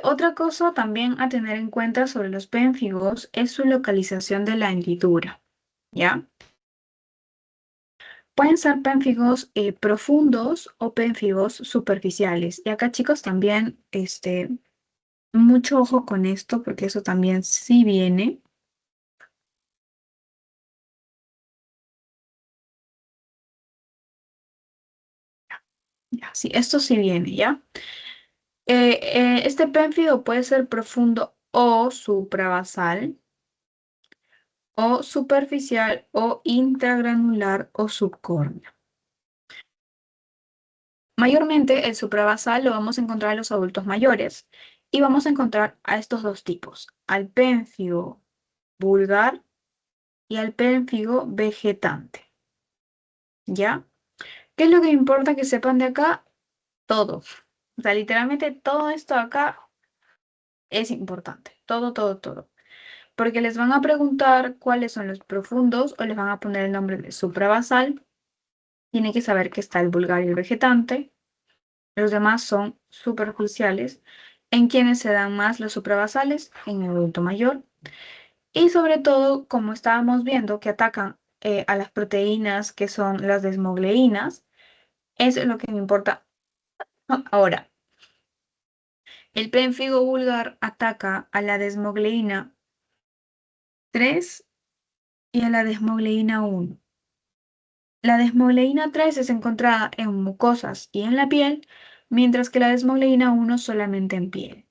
Otra cosa también a tener en cuenta sobre los pénfigos es su localización de la hendidura, ¿ya? Pueden ser pénfigos profundos o pénfigos superficiales. Y acá, chicos, también mucho ojo con esto porque eso también sí viene. Ya, sí, esto sí viene, ¿ya? Este pénfigo puede ser profundo o suprabasal, o superficial, o intragranular, o subcórneo. Mayormente el suprabasal lo vamos a encontrar en los adultos mayores y vamos a encontrar a estos dos tipos, al pénfigo vulgar y al pénfigo vegetante, ¿ya? ¿Qué es lo que importa que sepan de acá? Todo. O sea, literalmente todo esto acá es importante. Todo, todo, todo. Porque les van a preguntar cuáles son los profundos o les van a poner el nombre de suprabasal. Tiene que saber que está el vulgar y el vegetante. Los demás son superficiales. En quienes se dan más los suprabasales, en el adulto mayor. Y sobre todo, como estábamos viendo, que atacan a las proteínas que son las desmogleínas, eso es lo que me importa. Ahora, el pénfigo vulgar ataca a la desmogleína 3 y a la desmogleína 1. La desmogleína 3 es encontrada en mucosas y en la piel, mientras que la desmogleína 1 solamente en piel.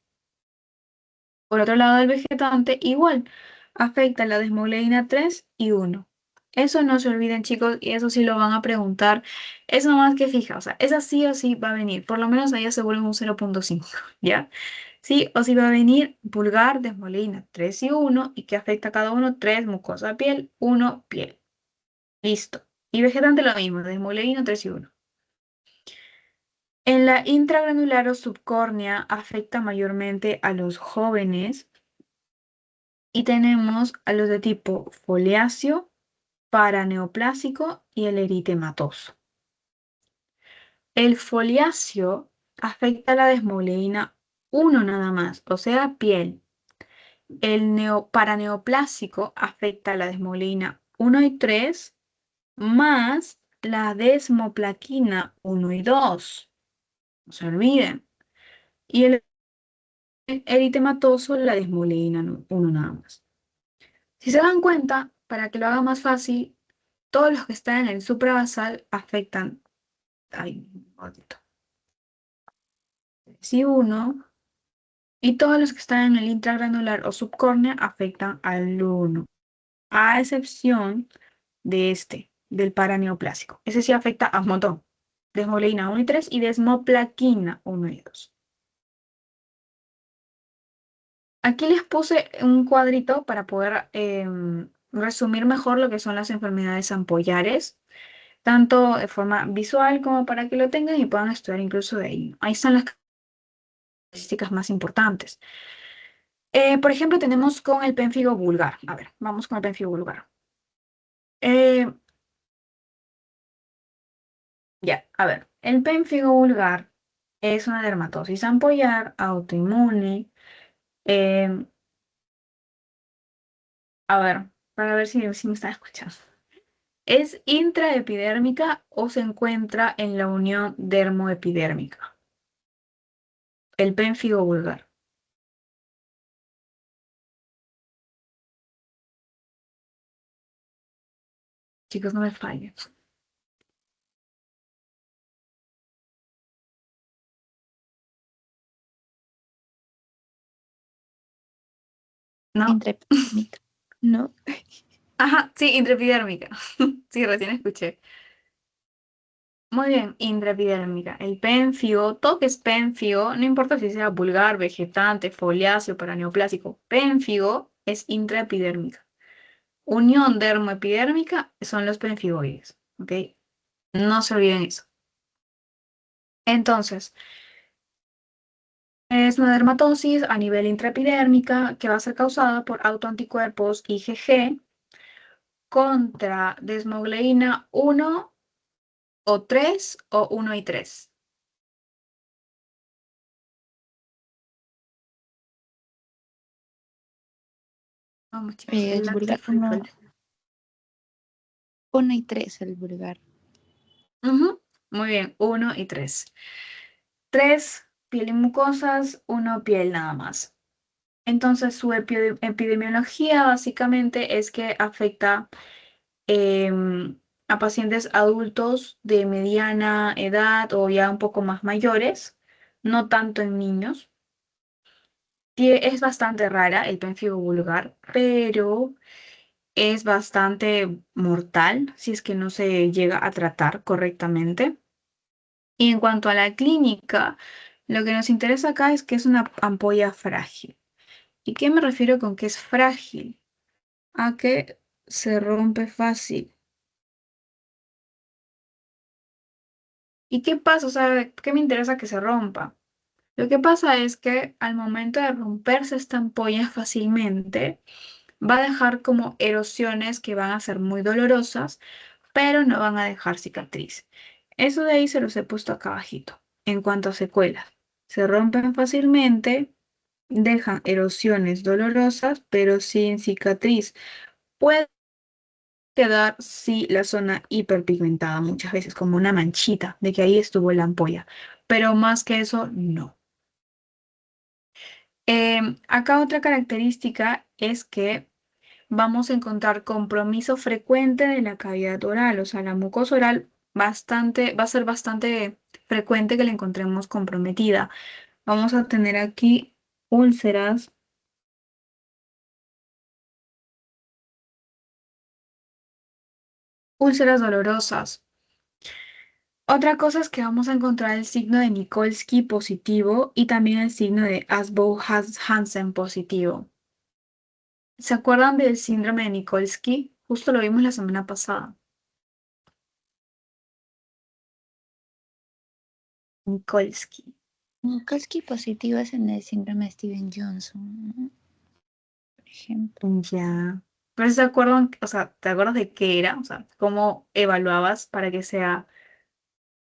Por otro lado, el vegetante igual afecta la desmogleína 3 y 1. Eso no se olviden, chicos, y eso sí lo van a preguntar. Es nomás que fija, o sea, esa sí o sí va a venir. Por lo menos ahí aseguren un 0,5, ¿ya? Sí o sí va a venir vulgar, desmogleína 3 y 1, y que afecta a cada uno 3 mucosa piel, 1 piel. Listo. Y vegetante lo mismo, desmogleína 3 y 1. En la intragranular o subcórnea afecta mayormente a los jóvenes y tenemos a los de tipo foliáceo, paraneoplásico y el eritematoso. El foliáceo afecta a la desmogleína 1 nada más, o sea, piel. El paraneoplásico afecta a la desmogleína 1 y 3 más la desmoplaquina 1 y 2. No se olviden. Y el eritematoso, la desmogleína 1 nada más. Si se dan cuenta, para que lo haga más fácil, todos los que están en el suprabasal afectan. Ay, gordito. Si uno. Y todos los que están en el intragranular o subcórnea afectan al uno. A excepción de del paraneoplásico. Ese sí afecta a un montón. Desmoleína 1 y 3 y desmoplaquina 1 y 2. Aquí les puse un cuadrito para poder resumir mejor lo que son las enfermedades ampollares, tanto de forma visual como para que lo tengan y puedan estudiar incluso de ahí. Ahí están las características más importantes. Por ejemplo, tenemos con el pénfigo vulgar. A ver, vamos con el pénfigo vulgar. Eh, ya, a ver, el pénfigo vulgar es una dermatosis ampollar autoinmune. eh, a ver. para ver si me están escuchando. ¿Es intraepidérmica o se encuentra en la unión dermoepidérmica? El pénfigo vulgar. Chicos, no me fallen. ¿No? Intrapidérmica. No. Ajá, sí, intraepidérmica. Sí, recién escuché. Muy bien, intraepidérmica. El pénfigo, todo que es pénfigo, no importa si sea vulgar, vegetante, foliáceo, paraneoplásico, pénfigo es intraepidérmica. Unión dermoepidérmica son los penfigoides, ¿ok? No se olviden eso. Entonces, es una dermatosis a nivel intraepidérmica que va a ser causada por autoanticuerpos IgG contra desmogleína 1 o 3 o 1 y 3. Vamos, chicos, el El lápiz vulgar fue el 1 y 3, el vulgar. Ujú. Muy bien, 1 y 3. 3, piel y mucosas, 1, piel nada más. Entonces, su epidemiología básicamente es que afecta a pacientes adultos de mediana edad o ya un poco más mayores, no tanto en niños. Es bastante rara el pérfido vulgar, pero es bastante mortal si es que no se llega a tratar correctamente. Y en cuanto a la clínica, lo que nos interesa acá es que es una ampolla frágil. ¿Y qué me refiero con que es frágil? A que se rompe fácil. ¿Y qué pasa? O sea, ¿qué me interesa que se rompa? Lo que pasa es que al momento de romperse esta ampolla fácilmente, va a dejar como erosiones que van a ser muy dolorosas, pero no van a dejar cicatriz. Eso de ahí se los he puesto acá abajito. En cuanto a secuelas, se rompen fácilmente, dejan erosiones dolorosas, pero sin cicatriz. Puede quedar, sí, la zona hiperpigmentada muchas veces, como una manchita de que ahí estuvo la ampolla, pero más que eso, no. Acá otra característica es que vamos a encontrar compromiso frecuente de la cavidad oral, o sea, la mucosa oral va a ser bastante frecuente que la encontremos comprometida. Vamos a tener aquí úlceras, úlceras dolorosas. Otra cosa es que vamos a encontrar el signo de Nikolsky positivo y también el signo de Asbow-Hansen positivo. ¿Se acuerdan del síndrome de Nikolsky? Justo lo vimos la semana pasada. Nikolsky. Nikolsky positivo es en el síndrome de Steven Johnson, ¿no? Por ejemplo. Ya. Pero ¿se acuerdan? O sea, ¿te acuerdas de qué era? O sea, ¿cómo evaluabas para que sea,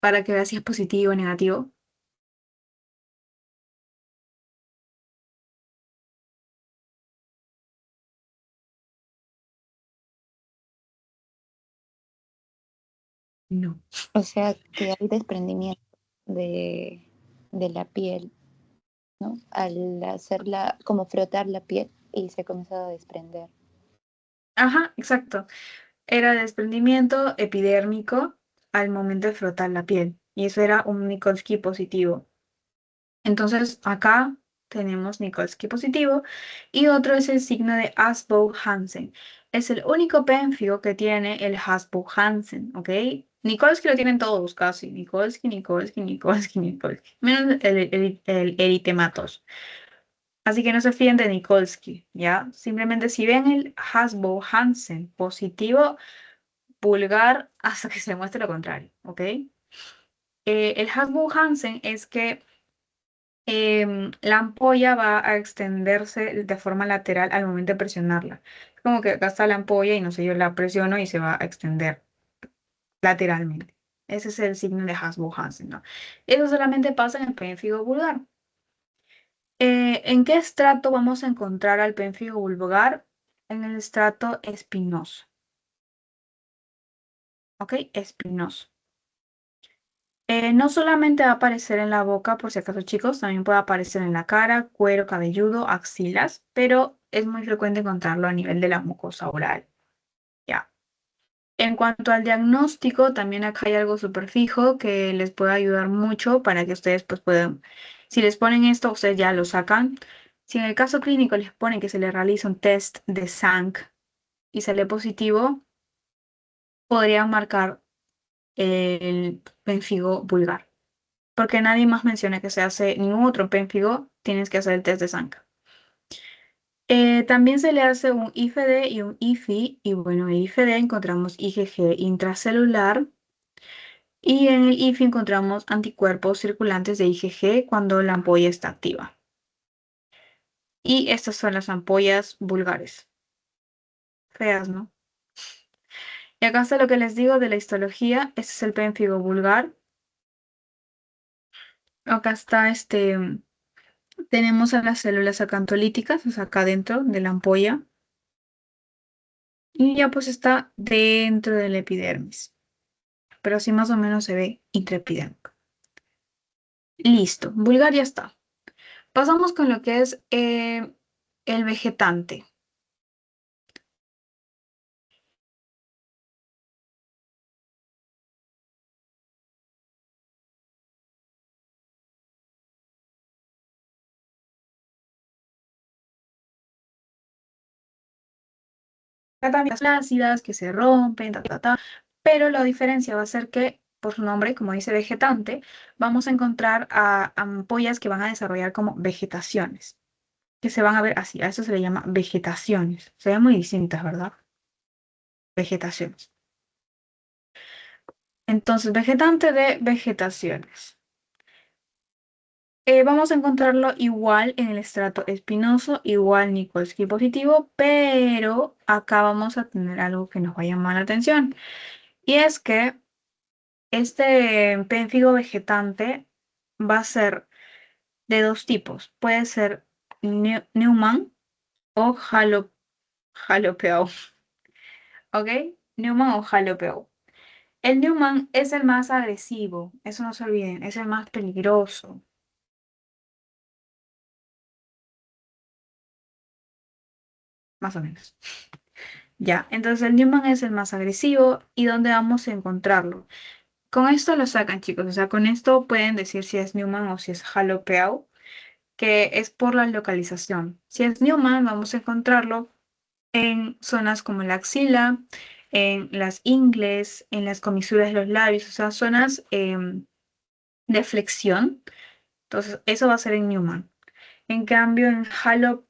para que veas si es positivo o negativo? No. O sea, que hay desprendimiento de, de la piel, ¿no? Al hacerla, como frotar la piel y se comienza a desprender. Ajá, exacto. Era desprendimiento epidérmico al momento de frotar la piel. Y eso era un Nikolsky positivo. Entonces, acá tenemos Nikolsky positivo y otro es el signo de Asbow-Hansen. Es el único pénfigo que tiene el Asbow-Hansen, ¿ok? Nikolsky lo tienen todos casi. Nikolsky, Nikolsky, Nikolsky, Nikolsky. Menos el eritematos. Así que no se fíen de Nikolsky, ¿ya? Simplemente si ven el Asbow-Hansen positivo, pulgar hasta que se muestre lo contrario, ¿ok? El Asbow-Hansen es que la ampolla va a extenderse de forma lateral al momento de presionarla. Como que acá está la ampolla y no sé, yo la presiono y se va a extender lateralmente. Ese es el signo de Hasbull-Hansen, ¿no? Eso solamente pasa en el pénfigo vulgar. ¿En qué estrato vamos a encontrar al pénfigo vulgar? en el estrato espinoso. ¿Ok? Espinoso. No solamente va a aparecer en la boca, por si acaso, chicos, también puede aparecer en la cara, cuero cabelludo, axilas, pero es muy frecuente encontrarlo a nivel de la mucosa oral. Ya. En cuanto al diagnóstico, también acá hay algo súper fijo que les puede ayudar mucho para que ustedes pues puedan, si les ponen esto, ustedes ya lo sacan. Si en el caso clínico les ponen que se les realiza un test de sangre y sale positivo, podrían marcar el pénfigo vulgar. Porque nadie más menciona que se hace ningún otro pénfigo, tienes que hacer el test de sangre. También se le hace un IFD y un IFI, y bueno, en el IFD encontramos IgG intracelular y en el IFI encontramos anticuerpos circulantes de IgG cuando la ampolla está activa. Y estas son las ampollas vulgares. Feas, ¿no? Y acá está lo que les digo de la histología. Este es el pénfigo vulgar. Acá está tenemos a las células acantolíticas, o sea, acá dentro de la ampolla. Y ya pues está dentro del epidermis. Pero así más o menos se ve intraepidérmico. Listo, vulgar ya está. Pasamos con lo que es el vegetante. Acá también las ácidas que se rompen, pero la diferencia va a ser que, por su nombre, como dice vegetante, vamos a encontrar a ampollas que van a desarrollar como vegetaciones, que se van a ver así, a eso se le llama vegetaciones. Se ven muy distintas, ¿verdad? Vegetaciones. Entonces, vegetante de vegetaciones. Vamos a encontrarlo igual en el estrato espinoso, igual Nikolsky positivo, pero acá vamos a tener algo que nos va a llamar la atención. Y es que este pénfigo vegetante va a ser de dos tipos. Puede ser Neumann o Jalopeu. ¿Ok? Neumann o Jalopeu. El Neumann es el más agresivo, eso no se olviden, es el más peligroso, más o menos. Ya, entonces el Newman es el más agresivo y dónde vamos a encontrarlo. Con esto lo sacan, chicos. O sea, con esto pueden decir si es Newman o si es Jalopeu, que es por la localización. Si es Newman, vamos a encontrarlo en zonas como la axila, en las ingles, en las comisuras de los labios, o sea, zonas de flexión. Entonces, eso va a ser en Newman. En cambio, en Jalopeu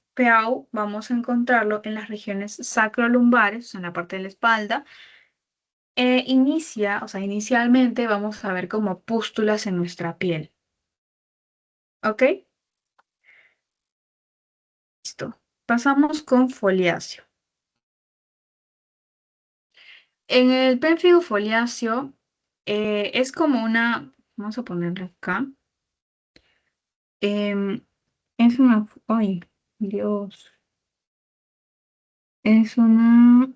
vamos a encontrarlo en las regiones sacrolumbares, o sea, en la parte de la espalda. O sea, inicialmente vamos a ver como pústulas en nuestra piel. ¿Ok? Listo. Pasamos con foliáceo. En el pérfido foliáceo es como una, vamos a ponerle acá, em, es una, ay, Dios, es una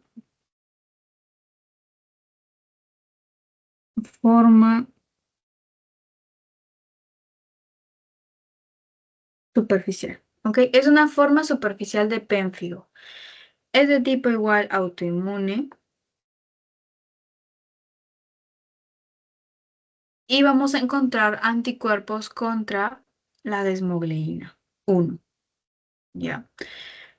forma superficial. ¿Ok? Es una forma superficial de pénfigo. Es de tipo igual autoinmune. Y vamos a encontrar anticuerpos contra la desmogleína 1. ¿Ya?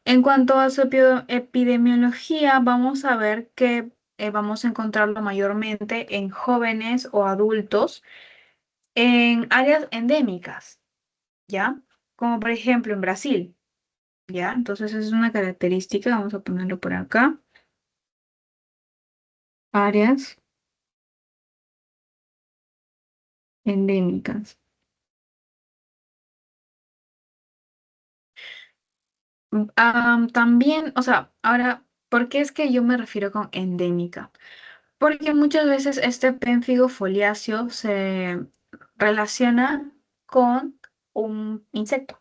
En cuanto a su epidemiología, vamos a ver que vamos a encontrarlo mayormente en jóvenes o adultos en áreas endémicas, ¿ya? Como por ejemplo en Brasil, ¿ya? Entonces esa es una característica, vamos a ponerlo por acá. Áreas endémicas. También, o sea, ahora, ¿por qué es que yo me refiero con endémica? Porque muchas veces este pénfigo foliáceo se relaciona con un insecto.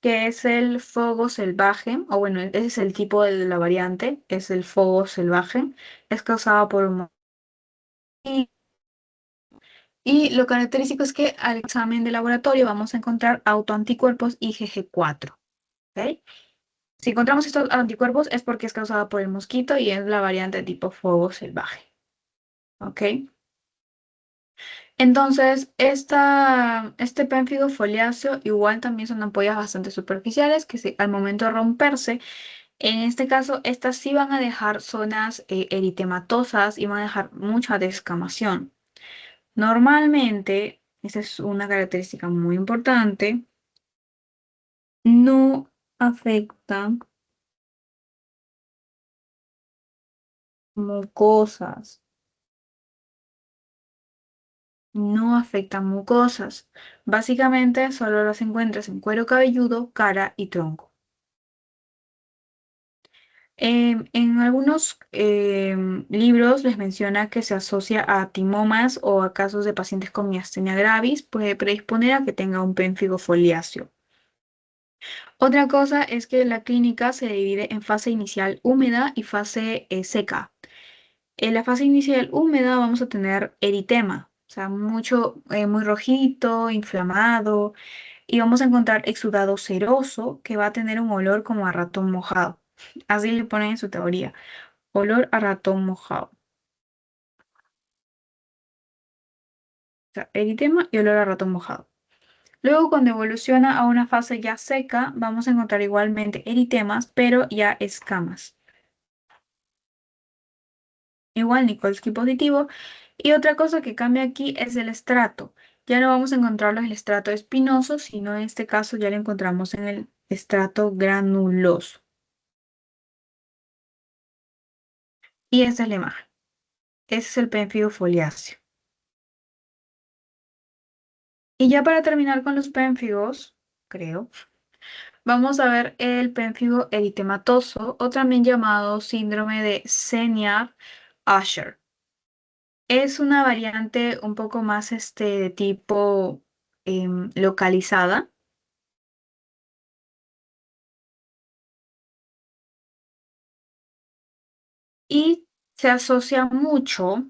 que es el fogo salvaje, o bueno, ese es el tipo de la variante, es el fogo salvaje, es causado por un mosquito. Y lo característico es que al examen de laboratorio vamos a encontrar autoanticuerpos IgG4. ¿Ok? Si encontramos estos anticuerpos es porque es causada por el mosquito y es la variante tipo fuego salvaje. ¿Ok? Entonces, este pérfido foliáceo igual también son ampollas bastante superficiales que al momento de romperse, en este caso, estas sí van a dejar zonas eritematosas y van a dejar mucha descamación. Normalmente, esa es una característica muy importante, no afecta mucosas, no afecta mucosas. Básicamente, solo las encuentras en cuero cabelludo, cara y tronco. En algunos libros les menciona que se asocia a timomas o a casos de pacientes con miastenia gravis, puede predisponer a que tenga un pénfigo foliáceo. Otra cosa es que la clínica se divide en fase inicial húmeda y fase seca. En la fase inicial húmeda vamos a tener eritema, o sea, muy rojito, inflamado, y vamos a encontrar exudado seroso que va a tener un olor como a ratón mojado. Así le ponen en su teoría, olor a ratón mojado. O sea, eritema y olor a ratón mojado. Luego, cuando evoluciona a una fase ya seca, vamos a encontrar igualmente eritemas, pero ya escamas. Igual Nikolsky positivo. Y otra cosa que cambia aquí es el estrato. Ya no vamos a encontrarlo en el estrato espinoso, sino en este caso ya lo encontramos en el estrato granuloso. Y esta es la imagen. Ese es el pérfido foliáceo. Y ya para terminar con los pénfigos, creo, vamos a ver el pénfigo eritematoso, o también llamado síndrome de Senior-Usher. Es una variante un poco más de tipo localizada y se asocia mucho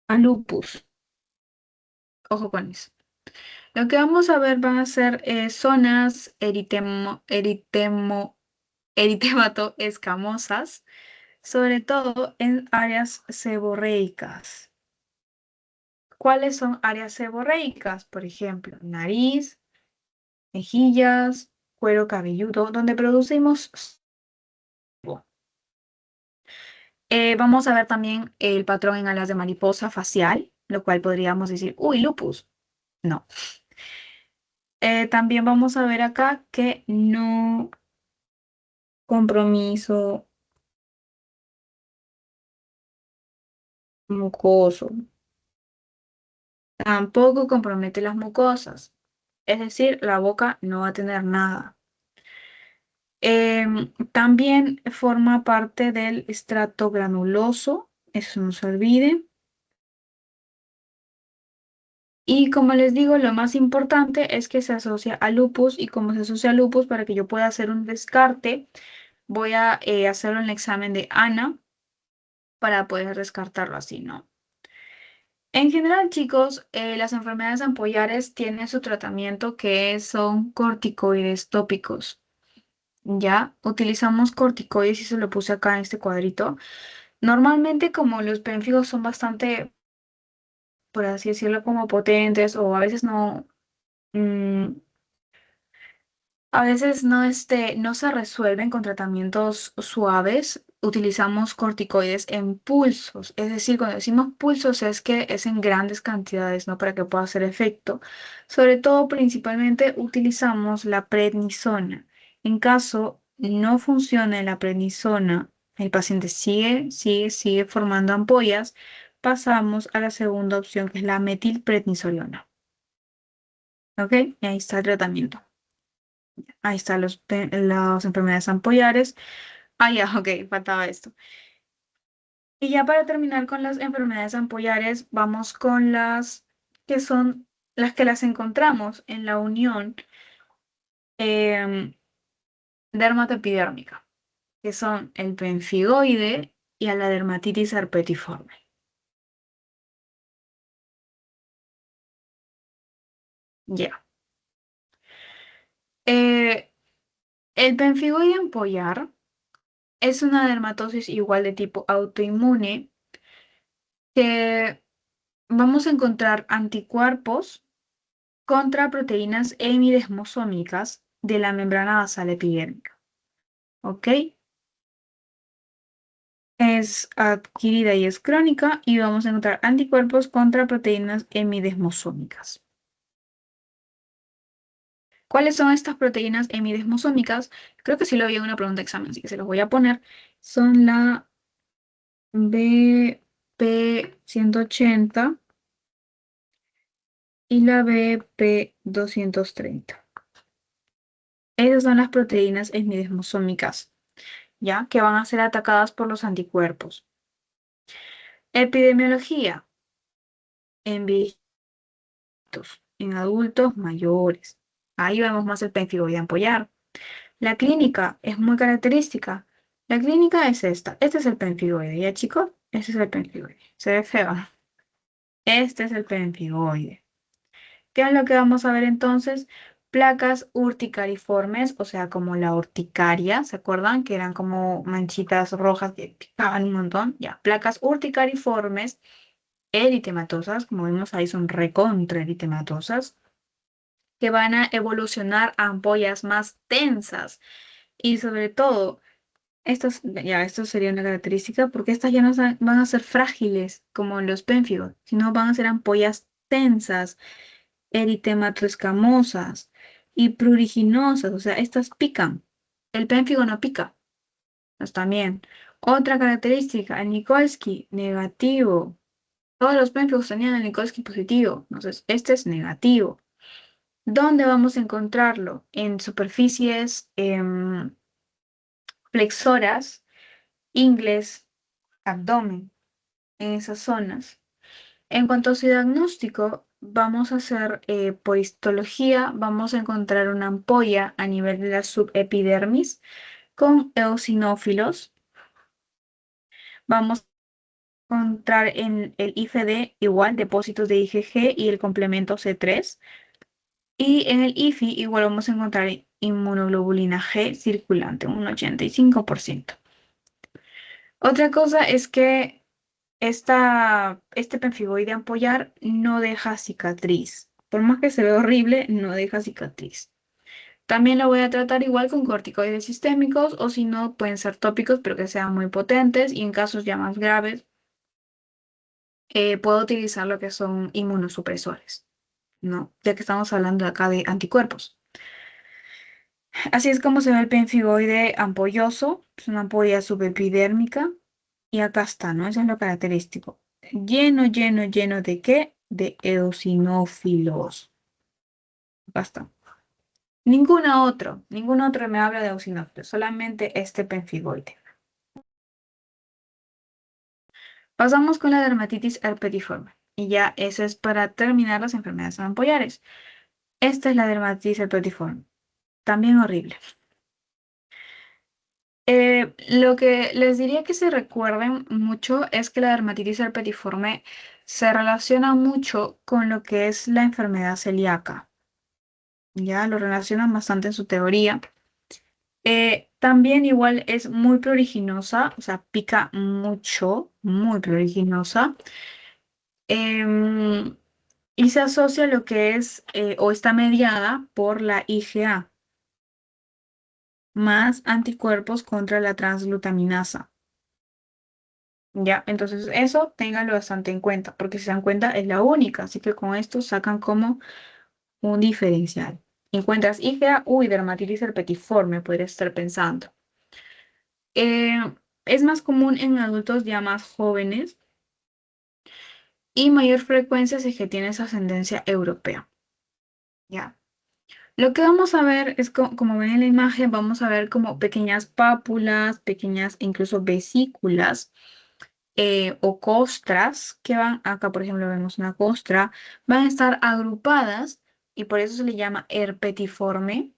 a lupus. Ojo con eso. Lo que vamos a ver van a ser zonas eritemato escamosas, sobre todo en áreas seborreicas. ¿Cuáles son áreas seborreicas? Por ejemplo, nariz, mejillas, cuero cabelludo, donde producimos sebo. Vamos a ver también el patrón en alas de mariposa facial, lo cual podríamos decir, uy, lupus. No. También vamos a ver acá que no compromiso mucoso. Tampoco compromete las mucosas. Es decir, la boca no va a tener nada. También forma parte del estrato granuloso, eso no se olvide. Y como les digo, lo más importante es que se asocia a lupus y como se asocia a lupus, para que yo pueda hacer un descarte, voy a hacerlo en el examen de ANA para poder descartarlo así, ¿no? En general, chicos, las enfermedades ampollares tienen su tratamiento son corticoides tópicos. Ya utilizamos corticoides y se lo puse acá en este cuadrito. Normalmente, como los pénfigos son bastante, por así decirlo, como potentes o a veces no, mm, a veces no, no se resuelven con tratamientos suaves. Utilizamos corticoides en pulsos. Es decir, cuando decimos pulsos es que es en grandes cantidades, ¿no? Para que pueda hacer efecto. Sobre todo, principalmente, utilizamos la prednisona. En caso no funcione la prednisona, el paciente sigue formando ampollas, pasamos a la segunda opción, que es la metilprednisolona. ¿Ok? Y ahí está el tratamiento. Ahí están las enfermedades ampollares. Ah, ya, ok, faltaba esto. Y ya para terminar con las enfermedades ampollares, vamos con las que son las que las encontramos en la unión em, dermatoepidérmica, que son el pemfigoide y a la dermatitis herpetiforme. Ya. Eh, el pemfigoide ampollar es una dermatosis igual de tipo autoinmune que vamos a encontrar anticuerpos contra proteínas hemidesmosómicas de la membrana basal epidérmica. ¿Ok? Es adquirida y es crónica y vamos a encontrar anticuerpos contra proteínas hemidesmosómicas. ¿Cuáles son estas proteínas hemidesmosómicas? Creo que sí lo vi en una pregunta de examen, así que se los voy a poner. Son la BP180 y la BP230. Esas son las proteínas hemidesmosómicas, ¿ya? Que van a ser atacadas por los anticuerpos. Epidemiología en viejitos, en adultos mayores. Ahí vemos más el pemfigoide ampollar. La clínica es muy característica. La clínica es esta. Este es el pemfigoide, ¿ya chicos? Este es el pemfigoide. Se ve feo. Este es el pemfigoide. ¿Qué es lo que vamos a ver entonces? Placas urticariformes, o sea, como la urticaria, ¿se acuerdan? Que eran como manchitas rojas que picaban un montón. Ya, placas urticariformes, eritematosas, como vemos ahí son recontra eritematosas, que van a evolucionar a ampollas más tensas. Y sobre todo, estas, ya, esto sería una característica, porque estas ya no van a ser frágiles como los pénfigos, sino van a ser ampollas tensas, eritematoescamosas y pruriginosas, o sea, estas pican. El pénfigo no pica, pues también. Otra característica, el Nikolsky negativo. Todos los pénfigos tenían el Nikolsky positivo, entonces este es negativo. ¿Dónde vamos a encontrarlo? En superficies flexoras, ingles, abdomen, en esas zonas. En cuanto a su diagnóstico, vamos a hacer por histología, vamos a encontrar una ampolla a nivel de la subepidermis con eosinófilos. Vamos a encontrar en el IFD igual depósitos de IgG y el complemento C3. Y en el IFI igual vamos a encontrar inmunoglobulina G circulante, un 85%. Otra cosa es que este pemfigoide ampollar no deja cicatriz. Por más que se ve horrible, no deja cicatriz. También lo voy a tratar igual con corticoides sistémicos o si no, pueden ser tópicos, pero que sean muy potentes y en casos ya más graves, puedo utilizar lo que son inmunosupresores, ¿no? Ya que estamos hablando acá de anticuerpos. Así es como se ve el pemfigoide ampolloso, es una ampolla subepidérmica y acá está, ¿no? Eso es lo característico. Lleno, lleno, lleno ¿de qué? De eosinófilos. Acá está. Ningún otro me habla de eosinófilos, solamente este pemfigoide. Pasamos con la dermatitis herpetiforme. Y ya eso es para terminar las enfermedades ampollares. Esta es la dermatitis herpetiforme. También horrible. Lo que les diría que se recuerden mucho es que la dermatitis herpetiforme se relaciona mucho con lo que es la enfermedad celíaca. Ya lo relacionan bastante en su teoría. También igual es muy pruriginosa, o sea, pica mucho, muy pruriginosa. Em, y se asocia a lo que es, o está mediada por la IgA, más anticuerpos contra la transglutaminasa. Ya, entonces eso ténganlo bastante en cuenta, porque si se dan cuenta es la única, así que con esto sacan como un diferencial. Encuentras IgA, uy, dermatitis herpetiforme, podría estar pensando. Eh, es más común en adultos ya más jóvenes y mayor frecuencia si es que tienes ascendencia europea. Ya. Lo que vamos a ver es, como ven en la imagen, vamos a ver como pequeñas pápulas, pequeñas incluso vesículas o costras que van, acá por ejemplo vemos una costra, van a estar agrupadas y por eso se le llama herpetiforme,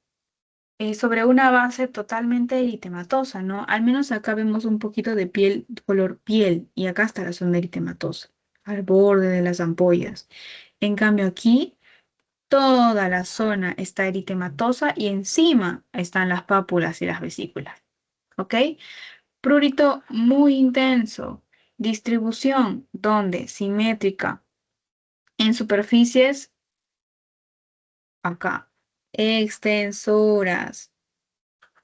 sobre una base totalmente eritematosa, ¿no? Al menos acá vemos un poquito de piel, color piel, y acá está la zona eritematosa, al borde de las ampollas. En cambio aquí, toda la zona está eritematosa y encima están las pápulas y las vesículas, ¿ok? Prurito muy intenso, distribución donde simétrica en superficies, acá, extensoras.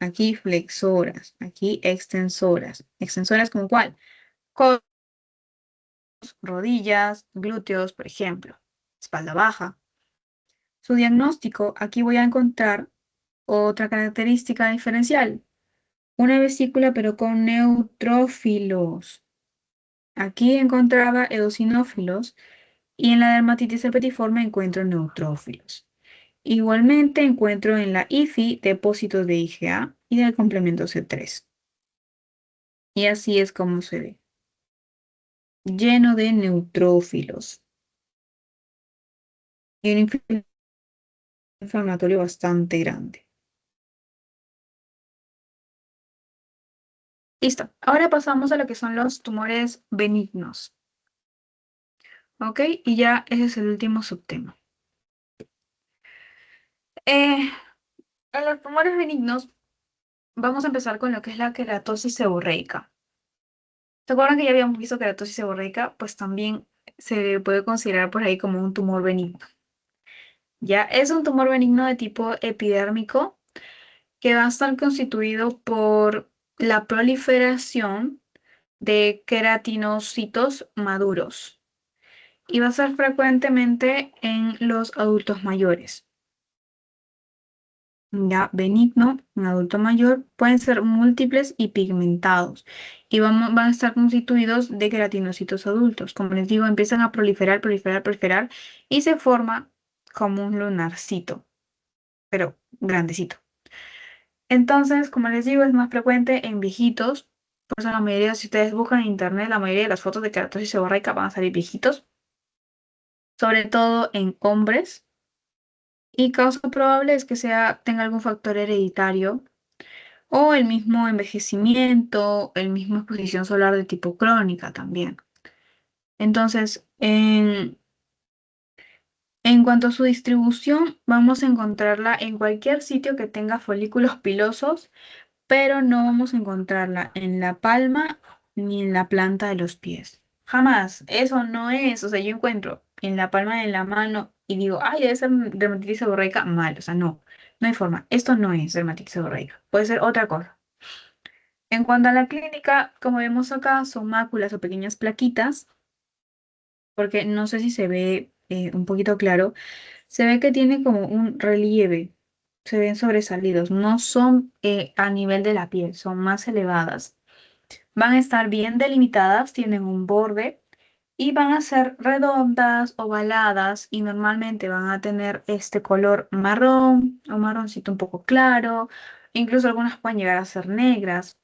Aquí flexoras, aquí extensoras. ¿Extensoras como cuál? Codos, rodillas, glúteos, por ejemplo. Espalda baja. Su diagnóstico, aquí voy a encontrar otra característica diferencial. Una vesícula pero con neutrófilos. Aquí encontraba eosinófilos y en la dermatitis herpetiforme encuentro neutrófilos. Igualmente encuentro en la IFI depósitos de IgA y del complemento C3. Y así es como se ve. Lleno de neutrófilos y un inflamatorio bastante grande. Listo. Ahora pasamos a lo que son los tumores benignos. ¿Ok? Y ya ese es el último subtema. Eh, en los tumores benignos vamos a empezar con lo que es la queratosis seborreica. ¿Se acuerdan que ya habíamos visto queratosis seborreica? Pues también se puede considerar por ahí como un tumor benigno. Ya es un tumor benigno de tipo epidérmico que va a estar constituido por la proliferación de queratinocitos maduros y va a ser frecuentemente en los adultos mayores. Ya benigno en adulto mayor pueden ser múltiples y pigmentados y van a estar constituidos de queratinocitos adultos. Como les digo, empiezan a proliferar, proliferar, proliferar y se forma como un lunarcito, pero grandecito. Entonces, como les digo, es más frecuente en viejitos. Por eso la mayoría, si ustedes buscan en internet, la mayoría de las fotos de queratosis seborreica van a salir viejitos, sobre todo en hombres. Y causa probable es que tenga algún factor hereditario o el mismo envejecimiento, el mismo exposición solar de tipo crónica también. Entonces, en cuanto a su distribución, vamos a encontrarla en cualquier sitio que tenga folículos pilosos, pero no vamos a encontrarla en la palma ni en la planta de los pies. Jamás. Eso no es. O sea, yo encuentro en la palma de la mano y digo, ay, debe ser dermatitis seborreica. Mal. O sea, no. No hay forma. Esto no es dermatitis seborreica. Puede ser otra cosa. En cuanto a la clínica, como vemos acá, son máculas o pequeñas plaquitas, porque no sé si se ve un poquito claro. Se ve que tiene como un relieve. Se ven sobresalidos. No son a nivel de la piel, son más elevadas. Van a estar bien delimitadas, tienen un borde y van a ser redondas, ovaladas y normalmente van a tener este color marrón o marroncito un poco claro. Incluso algunas pueden llegar a ser negras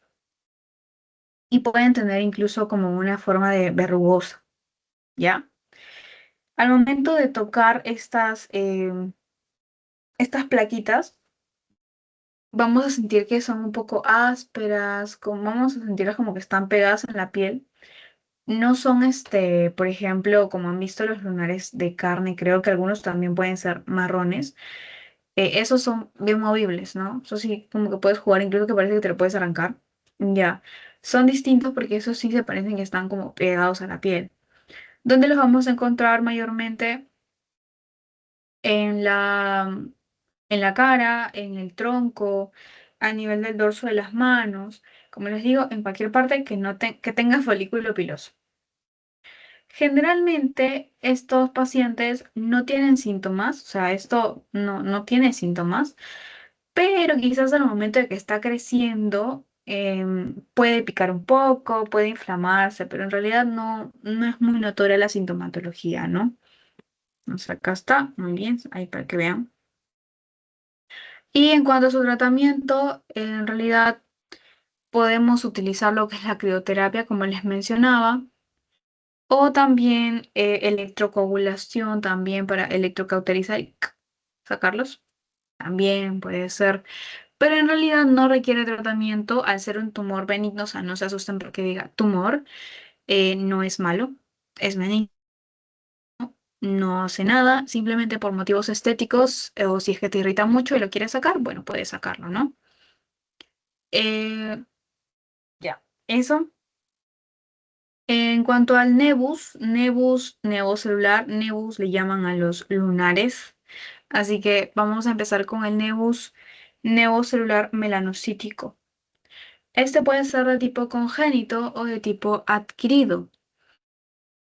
y pueden tener incluso como una forma de verrugosa, ¿ya? Al momento de tocar estas plaquitas, vamos a sentir que son un poco ásperas, como vamos a sentirlas como que están pegadas en la piel. No son, por ejemplo, como han visto los lunares de carne, creo que algunos también pueden ser marrones. Esos son bien movibles, ¿no? Eso sí, como que puedes jugar, incluso que parece que te lo puedes arrancar. Ya. Son distintos porque esos sí se parecen que están como pegados a la piel. ¿Dónde los vamos a encontrar mayormente? En en la cara, en el tronco, a nivel del dorso de las manos. Como les digo, en cualquier parte que, no que tenga folículo piloso. Generalmente estos pacientes no tienen síntomas, o sea, esto no tiene síntomas, pero quizás al momento de que está creciendo puede picar un poco, puede inflamarse, pero en realidad no es muy notoria la sintomatología, ¿no? O sea, acá está, muy bien, ahí para que vean. Y en cuanto a su tratamiento, en realidad podemos utilizar lo que es la crioterapia, como les mencionaba. O también electrocoagulación, también para electrocauterizar y sacarlos. También puede ser. Pero en realidad no requiere tratamiento al ser un tumor benigno. O sea, no se asusten porque diga tumor. No es malo. Es benigno. No hace nada. Simplemente por motivos estéticos. O si es que te irrita mucho y lo quieres sacar, bueno, puedes sacarlo, ¿no? Eh, ya. Eso. En cuanto al nevocelular, nevus le llaman a los lunares. Así que vamos a empezar con el nevocelular melanocítico. Este puede ser de tipo congénito o de tipo adquirido.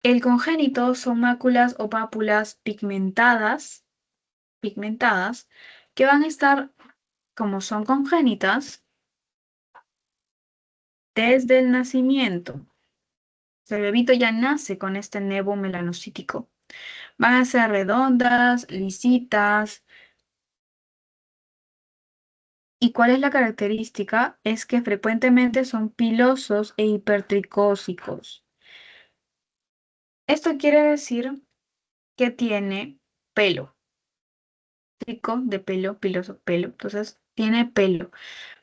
El congénito son máculas o pápulas pigmentadas, que van a estar, como son congénitas, desde el nacimiento. O sea, el bebito ya nace con este nevo melanocítico. Van a ser redondas, lisitas. ¿Y cuál es la característica? Es que frecuentemente son pilosos e hipertricósicos. Esto quiere decir que tiene pelo, trico de pelo, piloso, pelo. Entonces, tiene pelo.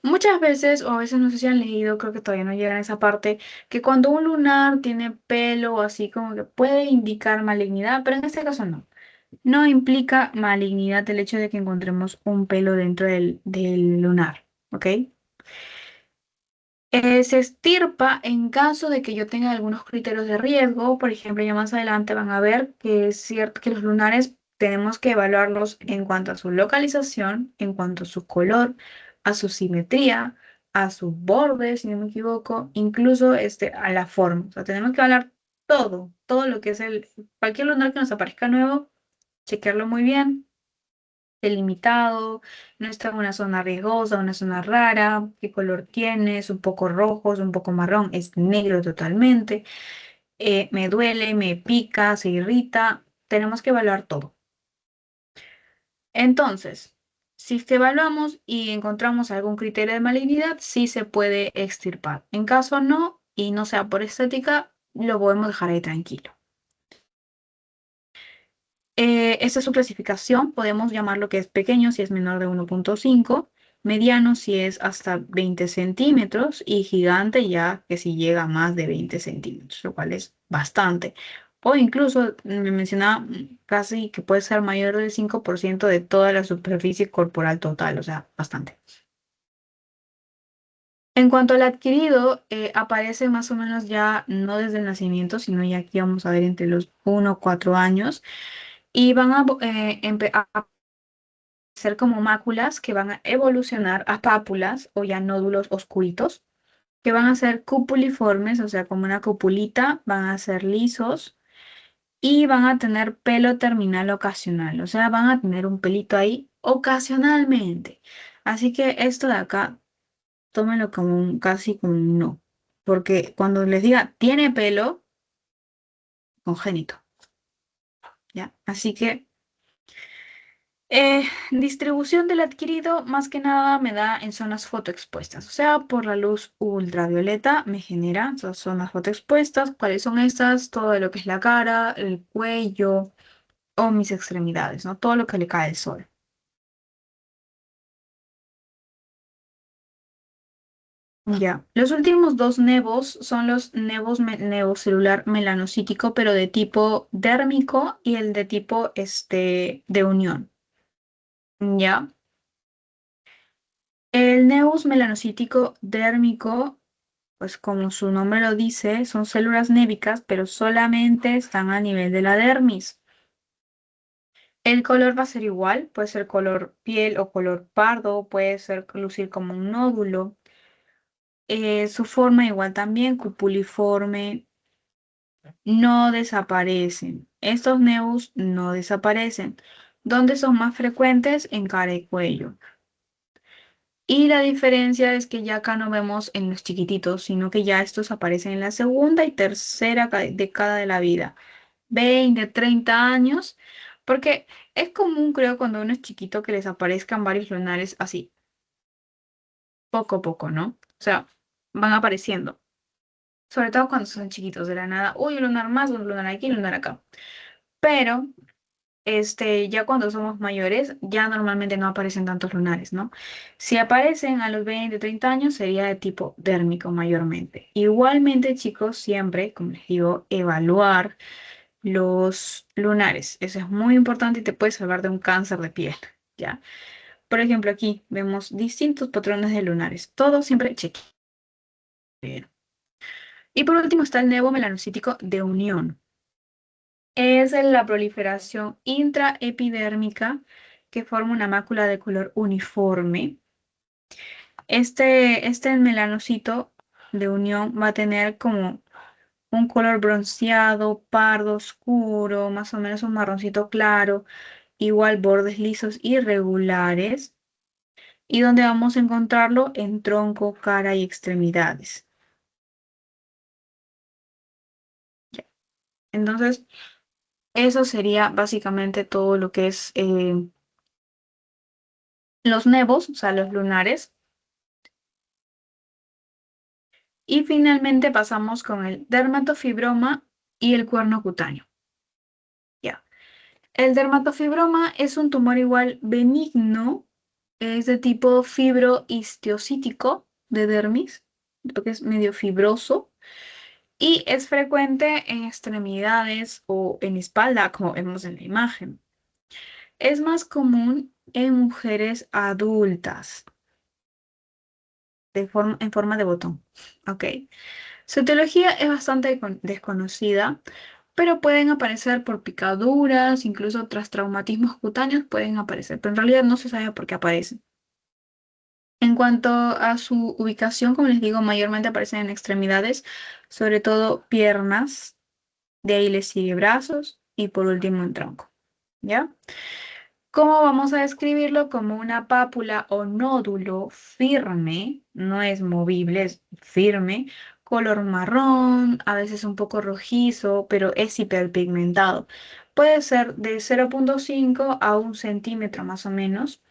Muchas veces, o a veces no sé si han leído, creo que todavía no llegan a esa parte, que cuando un lunar tiene pelo o así como que puede indicar malignidad, pero en este caso no. No implica malignidad el hecho de que encontremos un pelo dentro del lunar, ¿ok? Se extirpa en caso de que yo tenga algunos criterios de riesgo. Por ejemplo, ya más adelante van a ver que es cierto que los lunares tenemos que evaluarlos en cuanto a su localización, en cuanto a su color, a su simetría, a sus bordes, si no me equivoco, incluso a la forma. O sea, tenemos que evaluar todo lo que es cualquier lunar que nos aparezca nuevo, chequearlo muy bien delimitado, no está en una zona riesgosa, una zona rara, qué color tiene, es un poco rojo, es un poco marrón, es negro totalmente, me duele, me pica, se irrita, tenemos que evaluar todo. Entonces, si es que evaluamos y encontramos algún criterio de malignidad, sí se puede extirpar. En caso no, y no sea por estética, lo podemos dejar ahí tranquilo. Esta es su clasificación. Podemos llamarlo que es pequeño si es menor de 1,5, mediano si es hasta 20 centímetros y gigante ya que si llega a más de 20 centímetros, lo cual es bastante. O incluso me mencionaba casi que puede ser mayor del 5% de toda la superficie corporal total, o sea, bastante. En cuanto al adquirido, aparece más o menos ya no desde el nacimiento, sino ya aquí vamos a ver entre los 1 o 4 años y van a ser como máculas que van a evolucionar a pápulas o ya nódulos oscuritos, que van a ser cupuliformes, o sea, como una cupulita, van a ser lisos y van a tener pelo terminal ocasional, o sea, van a tener un pelito ahí ocasionalmente. Así que esto de acá, tómenlo como casi como un no, porque cuando les diga tiene pelo, congénito, ¿ya? Así que distribución del adquirido, más que nada me da en zonas fotoexpuestas, o sea, por la luz ultravioleta me genera esas zonas fotoexpuestas. ¿Cuáles son estas? Todo lo que es la cara, el cuello o mis extremidades, ¿no? Todo lo que le cae el sol. Ya. Los últimos dos nevos son los nevocelular melanocítico, pero de tipo dérmico y el de tipo de unión. Ya. El nevus melanocítico dérmico, pues como su nombre lo dice, son células névicas, pero solamente están a nivel de la dermis. El color va a ser igual, puede ser color piel o color pardo, puede ser lucir como un nódulo. Su forma igual también, cupuliforme, no desaparecen. Estos nevus no desaparecen. ¿Dónde son más frecuentes? En cara y cuello. Y la diferencia es que ya acá no vemos en los chiquititos, sino que ya estos aparecen en la segunda y tercera década de la vida, 20, 30 años, porque es común, creo, cuando uno es chiquito que les aparezcan varios lunares así, poco a poco, ¿no? O sea, van apareciendo. sobre todo cuando son chiquitos de la nada, uy, un lunar más, un lunar aquí, un lunar acá. Pero ya cuando somos mayores, ya normalmente no aparecen tantos lunares, ¿no? Si aparecen a los 20, 30 años, sería de tipo dérmico mayormente. Igualmente, chicos, siempre, como les digo, evaluar los lunares. Eso es muy importante y te puede salvar de un cáncer de piel, ¿ya? Por ejemplo, aquí vemos distintos patrones de lunares. Todo siempre chequeado. Y por último está el nevo melanocítico de unión. Es la proliferación intraepidérmica que forma una mácula de color uniforme. Este melanocito de unión va a tener como un color bronceado, pardo oscuro, más o menos un marroncito claro, igual bordes lisos irregulares, y donde vamos a encontrarlo en tronco, cara y extremidades. Ya. Entonces, eso sería básicamente todo lo que es los nevos, o sea, los lunares. Y finalmente pasamos con el dermatofibroma y el cuerno cutáneo. Ya. El dermatofibroma es un tumor igual benigno, es de tipo fibrohistiocítico de dermis, porque es medio fibroso y es frecuente en extremidades o en espalda, como vemos en la imagen. Es más común en mujeres adultas, en forma de botón. ¿Ok? Su etiología es bastante desconocida, pero pueden aparecer por picaduras, incluso tras traumatismos cutáneos pueden aparecer, pero en realidad no se sabe por qué aparecen. En cuanto a su ubicación, como les digo, mayormente aparecen en extremidades, sobre todo piernas, de ahí les sigue brazos y por último en tronco. ¿Ya? ¿Cómo vamos a describirlo? Como una pápula o nódulo firme, no es movible, es firme, color marrón, a veces un poco rojizo, pero es hiperpigmentado. Puede ser de 0,5 a 1 centímetro más o menos.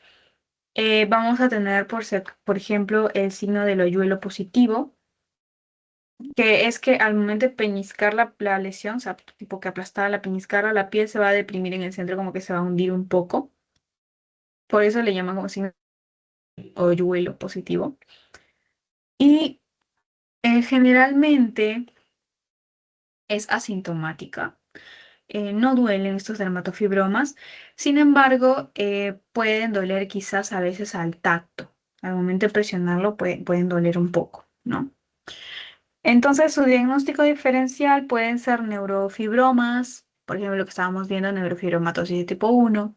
Vamos a tener, por ejemplo, el signo del hoyuelo positivo, que es que al momento de peñiscar la lesión, o sea, tipo que aplastada la peñiscarla, la piel se va a deprimir en el centro, como que se va a hundir un poco. Por eso le llaman como signo hoyuelo positivo. Y generalmente es asintomática. No duelen estos dermatofibromas. Sin embargo, pueden doler quizás a veces al tacto. Al momento de presionarlo pueden doler un poco, ¿no? Entonces, su diagnóstico diferencial pueden ser neurofibromas, por ejemplo, lo que estábamos viendo, neurofibromatosis de tipo 1,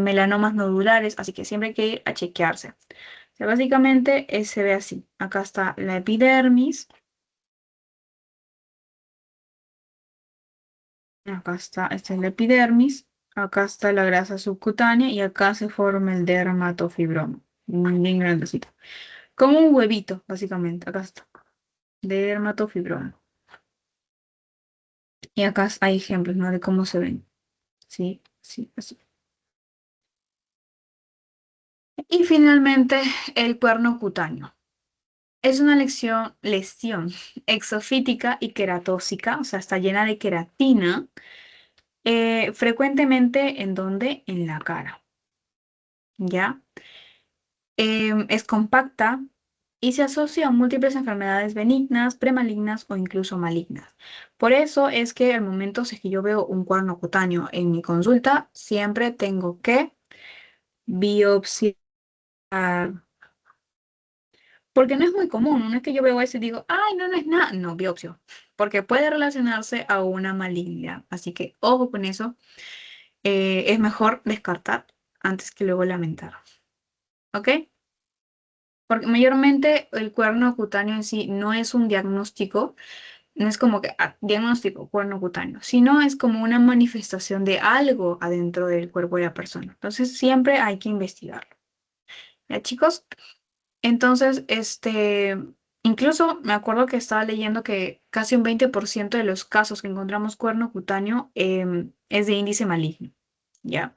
melanomas nodulares, así que siempre hay que ir a chequearse. O sea, básicamente se ve así. Acá está la epidermis, acá está, esta es la epidermis, acá está la grasa subcutánea y acá se forma el dermatofibroma. Bien grandecito. Como un huevito, básicamente. Acá está. Dermatofibroma. Y acá hay ejemplos, ¿no? De cómo se ven. Sí, sí, así. Y finalmente, el cuerno cutáneo. Es una lesión exofítica y queratóxica, o sea, está llena de queratina, frecuentemente en donde, en la cara, ¿ya? Es compacta y se asocia a múltiples enfermedades benignas, premalignas o incluso malignas. Por eso es que al momento si es que yo veo un cuerno cutáneo en mi consulta, siempre tengo que biopsiar. Porque no es muy común, no es que yo veo eso y digo, ay, no, no es nada, no, biopsio, porque puede relacionarse a una malignidad. Así que ojo con eso, es mejor descartar antes que luego lamentar, ¿ok? Porque mayormente el cuerno cutáneo en sí no es un diagnóstico, no es como que diagnóstico cuerno cutáneo, sino es como una manifestación de algo adentro del cuerpo de la persona. Entonces siempre hay que investigarlo. ¿Ya, chicos? Entonces, incluso me acuerdo que estaba leyendo que casi un 20% de los casos que encontramos cuerno cutáneo es de índice maligno, ¿ya?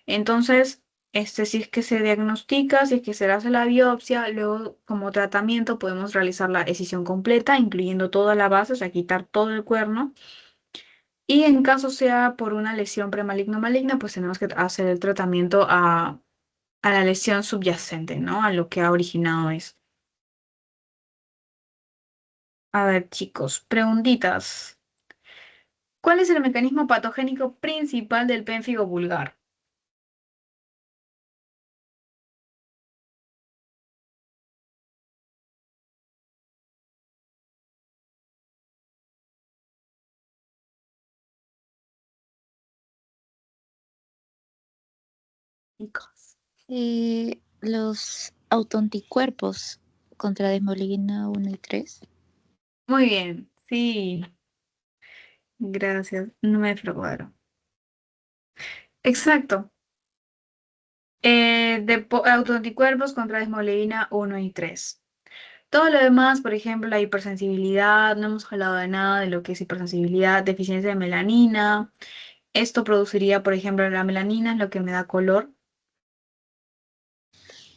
Entonces, Si es que se diagnostica, si es que se le hace la biopsia, luego como tratamiento podemos realizar la escisión completa, incluyendo toda la base, o sea, quitar todo el cuerno. Y en caso sea por una lesión premaligna o maligna, pues tenemos que hacer el tratamiento a la lesión subyacente, ¿no? A lo que ha originado eso. A ver, chicos, preguntitas. ¿Cuál es el mecanismo patogénico principal del pénfigo vulgar? Chicos. Los autoanticuerpos contra desmolina 1 y 3. Muy bien, sí, gracias, no me defraudaron. Exacto. Autoanticuerpos contra desmoleína 1 y 3. Todo lo demás, por ejemplo, la hipersensibilidad, no hemos hablado de nada de lo que es hipersensibilidad, deficiencia de melanina. Esto produciría, por ejemplo, la melanina es lo que me da color.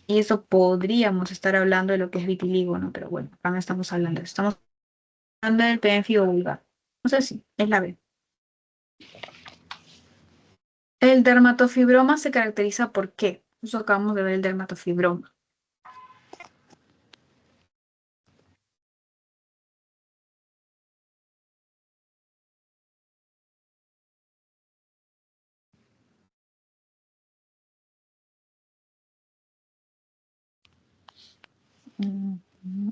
Y eso podríamos estar hablando de lo que es vitiligo, ¿no? Pero bueno, acá no estamos hablando de eso. Estamos hablando del pénfigo vulgar. No sé si es la B. El dermatofibroma se caracteriza por qué. Eso acabamos de ver el dermatofibroma. Mm, mm.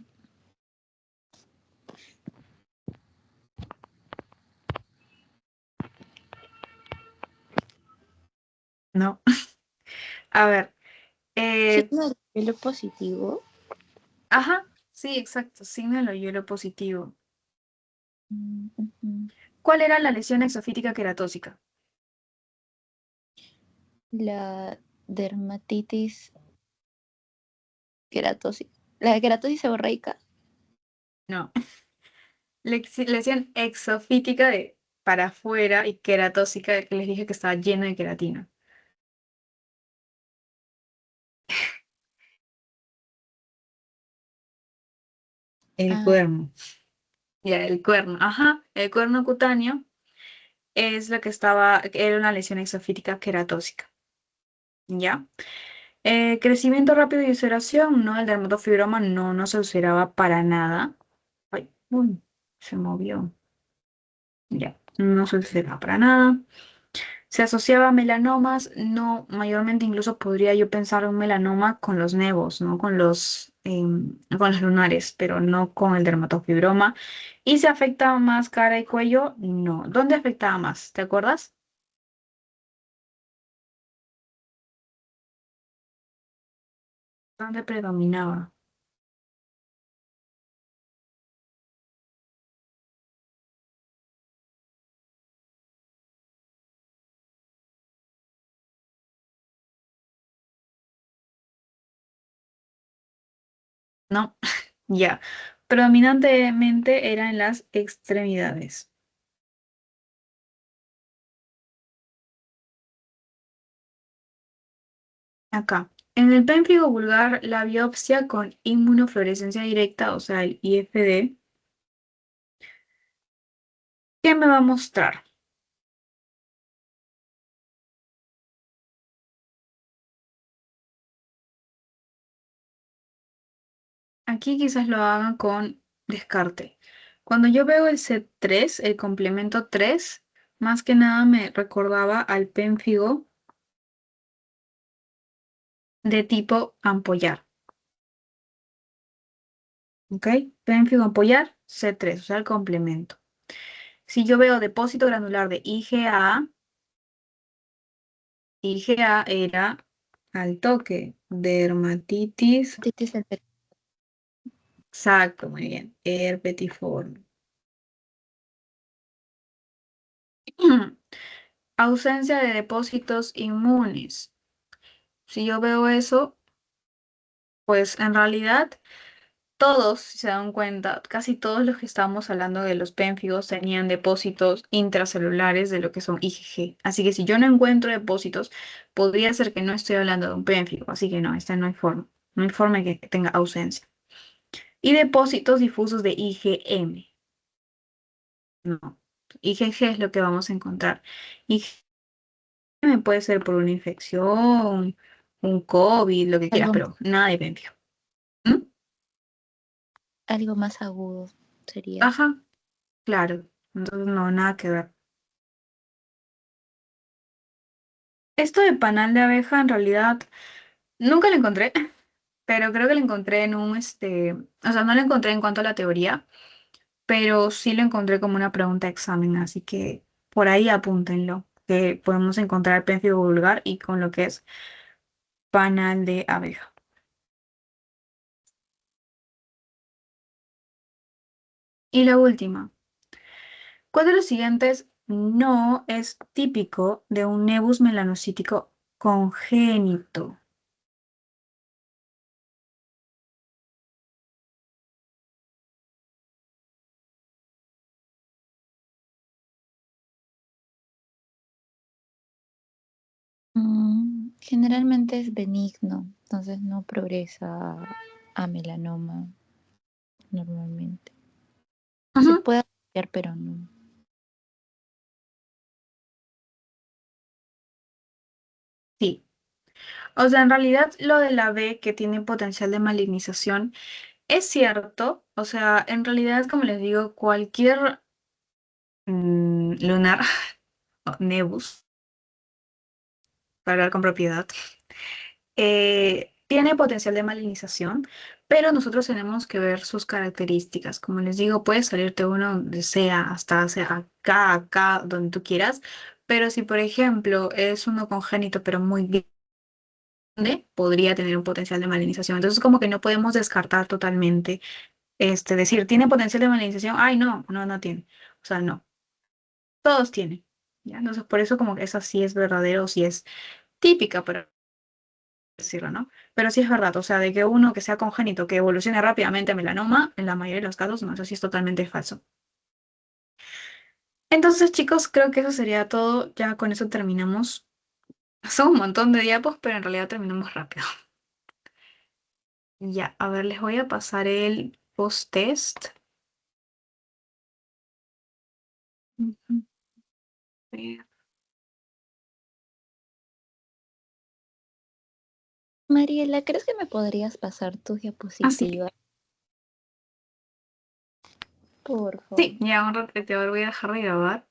No. A ver. eh, Signo de pelo positivo. ajá, sí, exacto. Signo del hoyuelo positivo. Ujú. ¿Cuál era la lesión exofítica queratósica? La dermatitis queratosis. La queratosis seborreica. No. Lesión exofítica de para afuera y queratósica, que les dije que estaba lleno de queratina. El Ah, cuerno. Ya, el cuerno. Ajá, el cuerno cutáneo es lo que era una lesión exofítica queratósica. ¿Ya? Crecimiento rápido y ulceración, no, el dermatofibroma no se ulceraba para nada. Ay, uy, se movió. Ya, no se ulceraba para nada. Se asociaba a melanomas, no, mayormente incluso podría yo pensar un melanoma con los nevos, ¿no? Con los lunares, pero no con el dermatofibroma. ¿Y se afectaba más cara y cuello? No. ¿Dónde afectaba más? ¿Te acuerdas? ¿Dónde predominaba? No, ya. Predominantemente era en las extremidades. Acá. En el pénfigo vulgar, la biopsia con inmunofluorescencia directa, o sea, el IFD, ¿qué me va a mostrar? Aquí quizás lo hagan con descarte. Cuando yo veo el C3, el complemento 3, más que nada me recordaba al pénfigo de tipo ampollar. ¿Ok? Pénfigo ampollar, C3, o sea, el complemento. Si yo veo depósito granular de IgA, IgA era al toque, dermatitis, dermatitis exacto, muy bien, herpetiforme. Ausencia de depósitos inmunes. Si yo veo eso, pues en realidad todos, si se dan cuenta, casi todos los que estábamos hablando de los pénfigos tenían depósitos intracelulares de lo que son IgG. Así que si yo no encuentro depósitos, podría ser que no estoy hablando de un pénfigo. Así que no, esta no hay forma. No hay forma de que tenga ausencia. Y depósitos difusos de IgM. No. IgG es lo que vamos a encontrar. IgM puede ser por una infección, un COVID, lo que quieras, Algo, pero nada de pénfigo. ¿Mm? algo más agudo sería. Ajá, claro. Entonces no, nada que ver. Esto de panal de abeja en realidad nunca lo encontré, pero creo que lo encontré en o sea, no lo encontré en cuanto a la teoría, pero sí lo encontré como una pregunta de examen, así que por ahí apúntenlo, que podemos encontrar pérfido vulgar y con lo que es panal de abeja. Y la última, ¿cuál de los siguientes no es típico de un nevus melanocítico congénito? Generalmente es benigno, entonces no progresa a melanoma normalmente. Se Ujú, puede asociar, pero no. sí. O sea, en realidad lo de la B que tiene potencial de malignización es cierto. O sea, en realidad, como les digo, cualquier lunar o nevus, para hablar con propiedad, tiene potencial de malignización, pero nosotros tenemos que ver sus características. Como les digo, puede salirte uno donde sea, hasta sea acá, acá, donde tú quieras, pero si, por ejemplo, es uno congénito, pero muy grande, podría tener un potencial de malignización. Entonces, como que no podemos descartar totalmente, decir, ¿tiene potencial de malignización? Ay, no, no, no tiene. O sea, no, todos tienen. ¿Ya? Entonces, por eso como que esa sí es verdadero, sí es típica, por decirlo, ¿no? Pero sí es verdad, o sea, de que uno que sea congénito, que evolucione rápidamente a melanoma, en la mayoría de los casos, no, eso sí es totalmente falso. Entonces, chicos, creo que eso sería todo. Ya con eso terminamos. Son un montón de diapos, pero en realidad terminamos rápido. Ya, a ver, les voy a pasar el post-test. Ujú. Mariela, ¿crees que me podrías pasar tus Así. diapositivas? Por favor. Sí, ya un ratito, a ver, voy a dejar de grabar.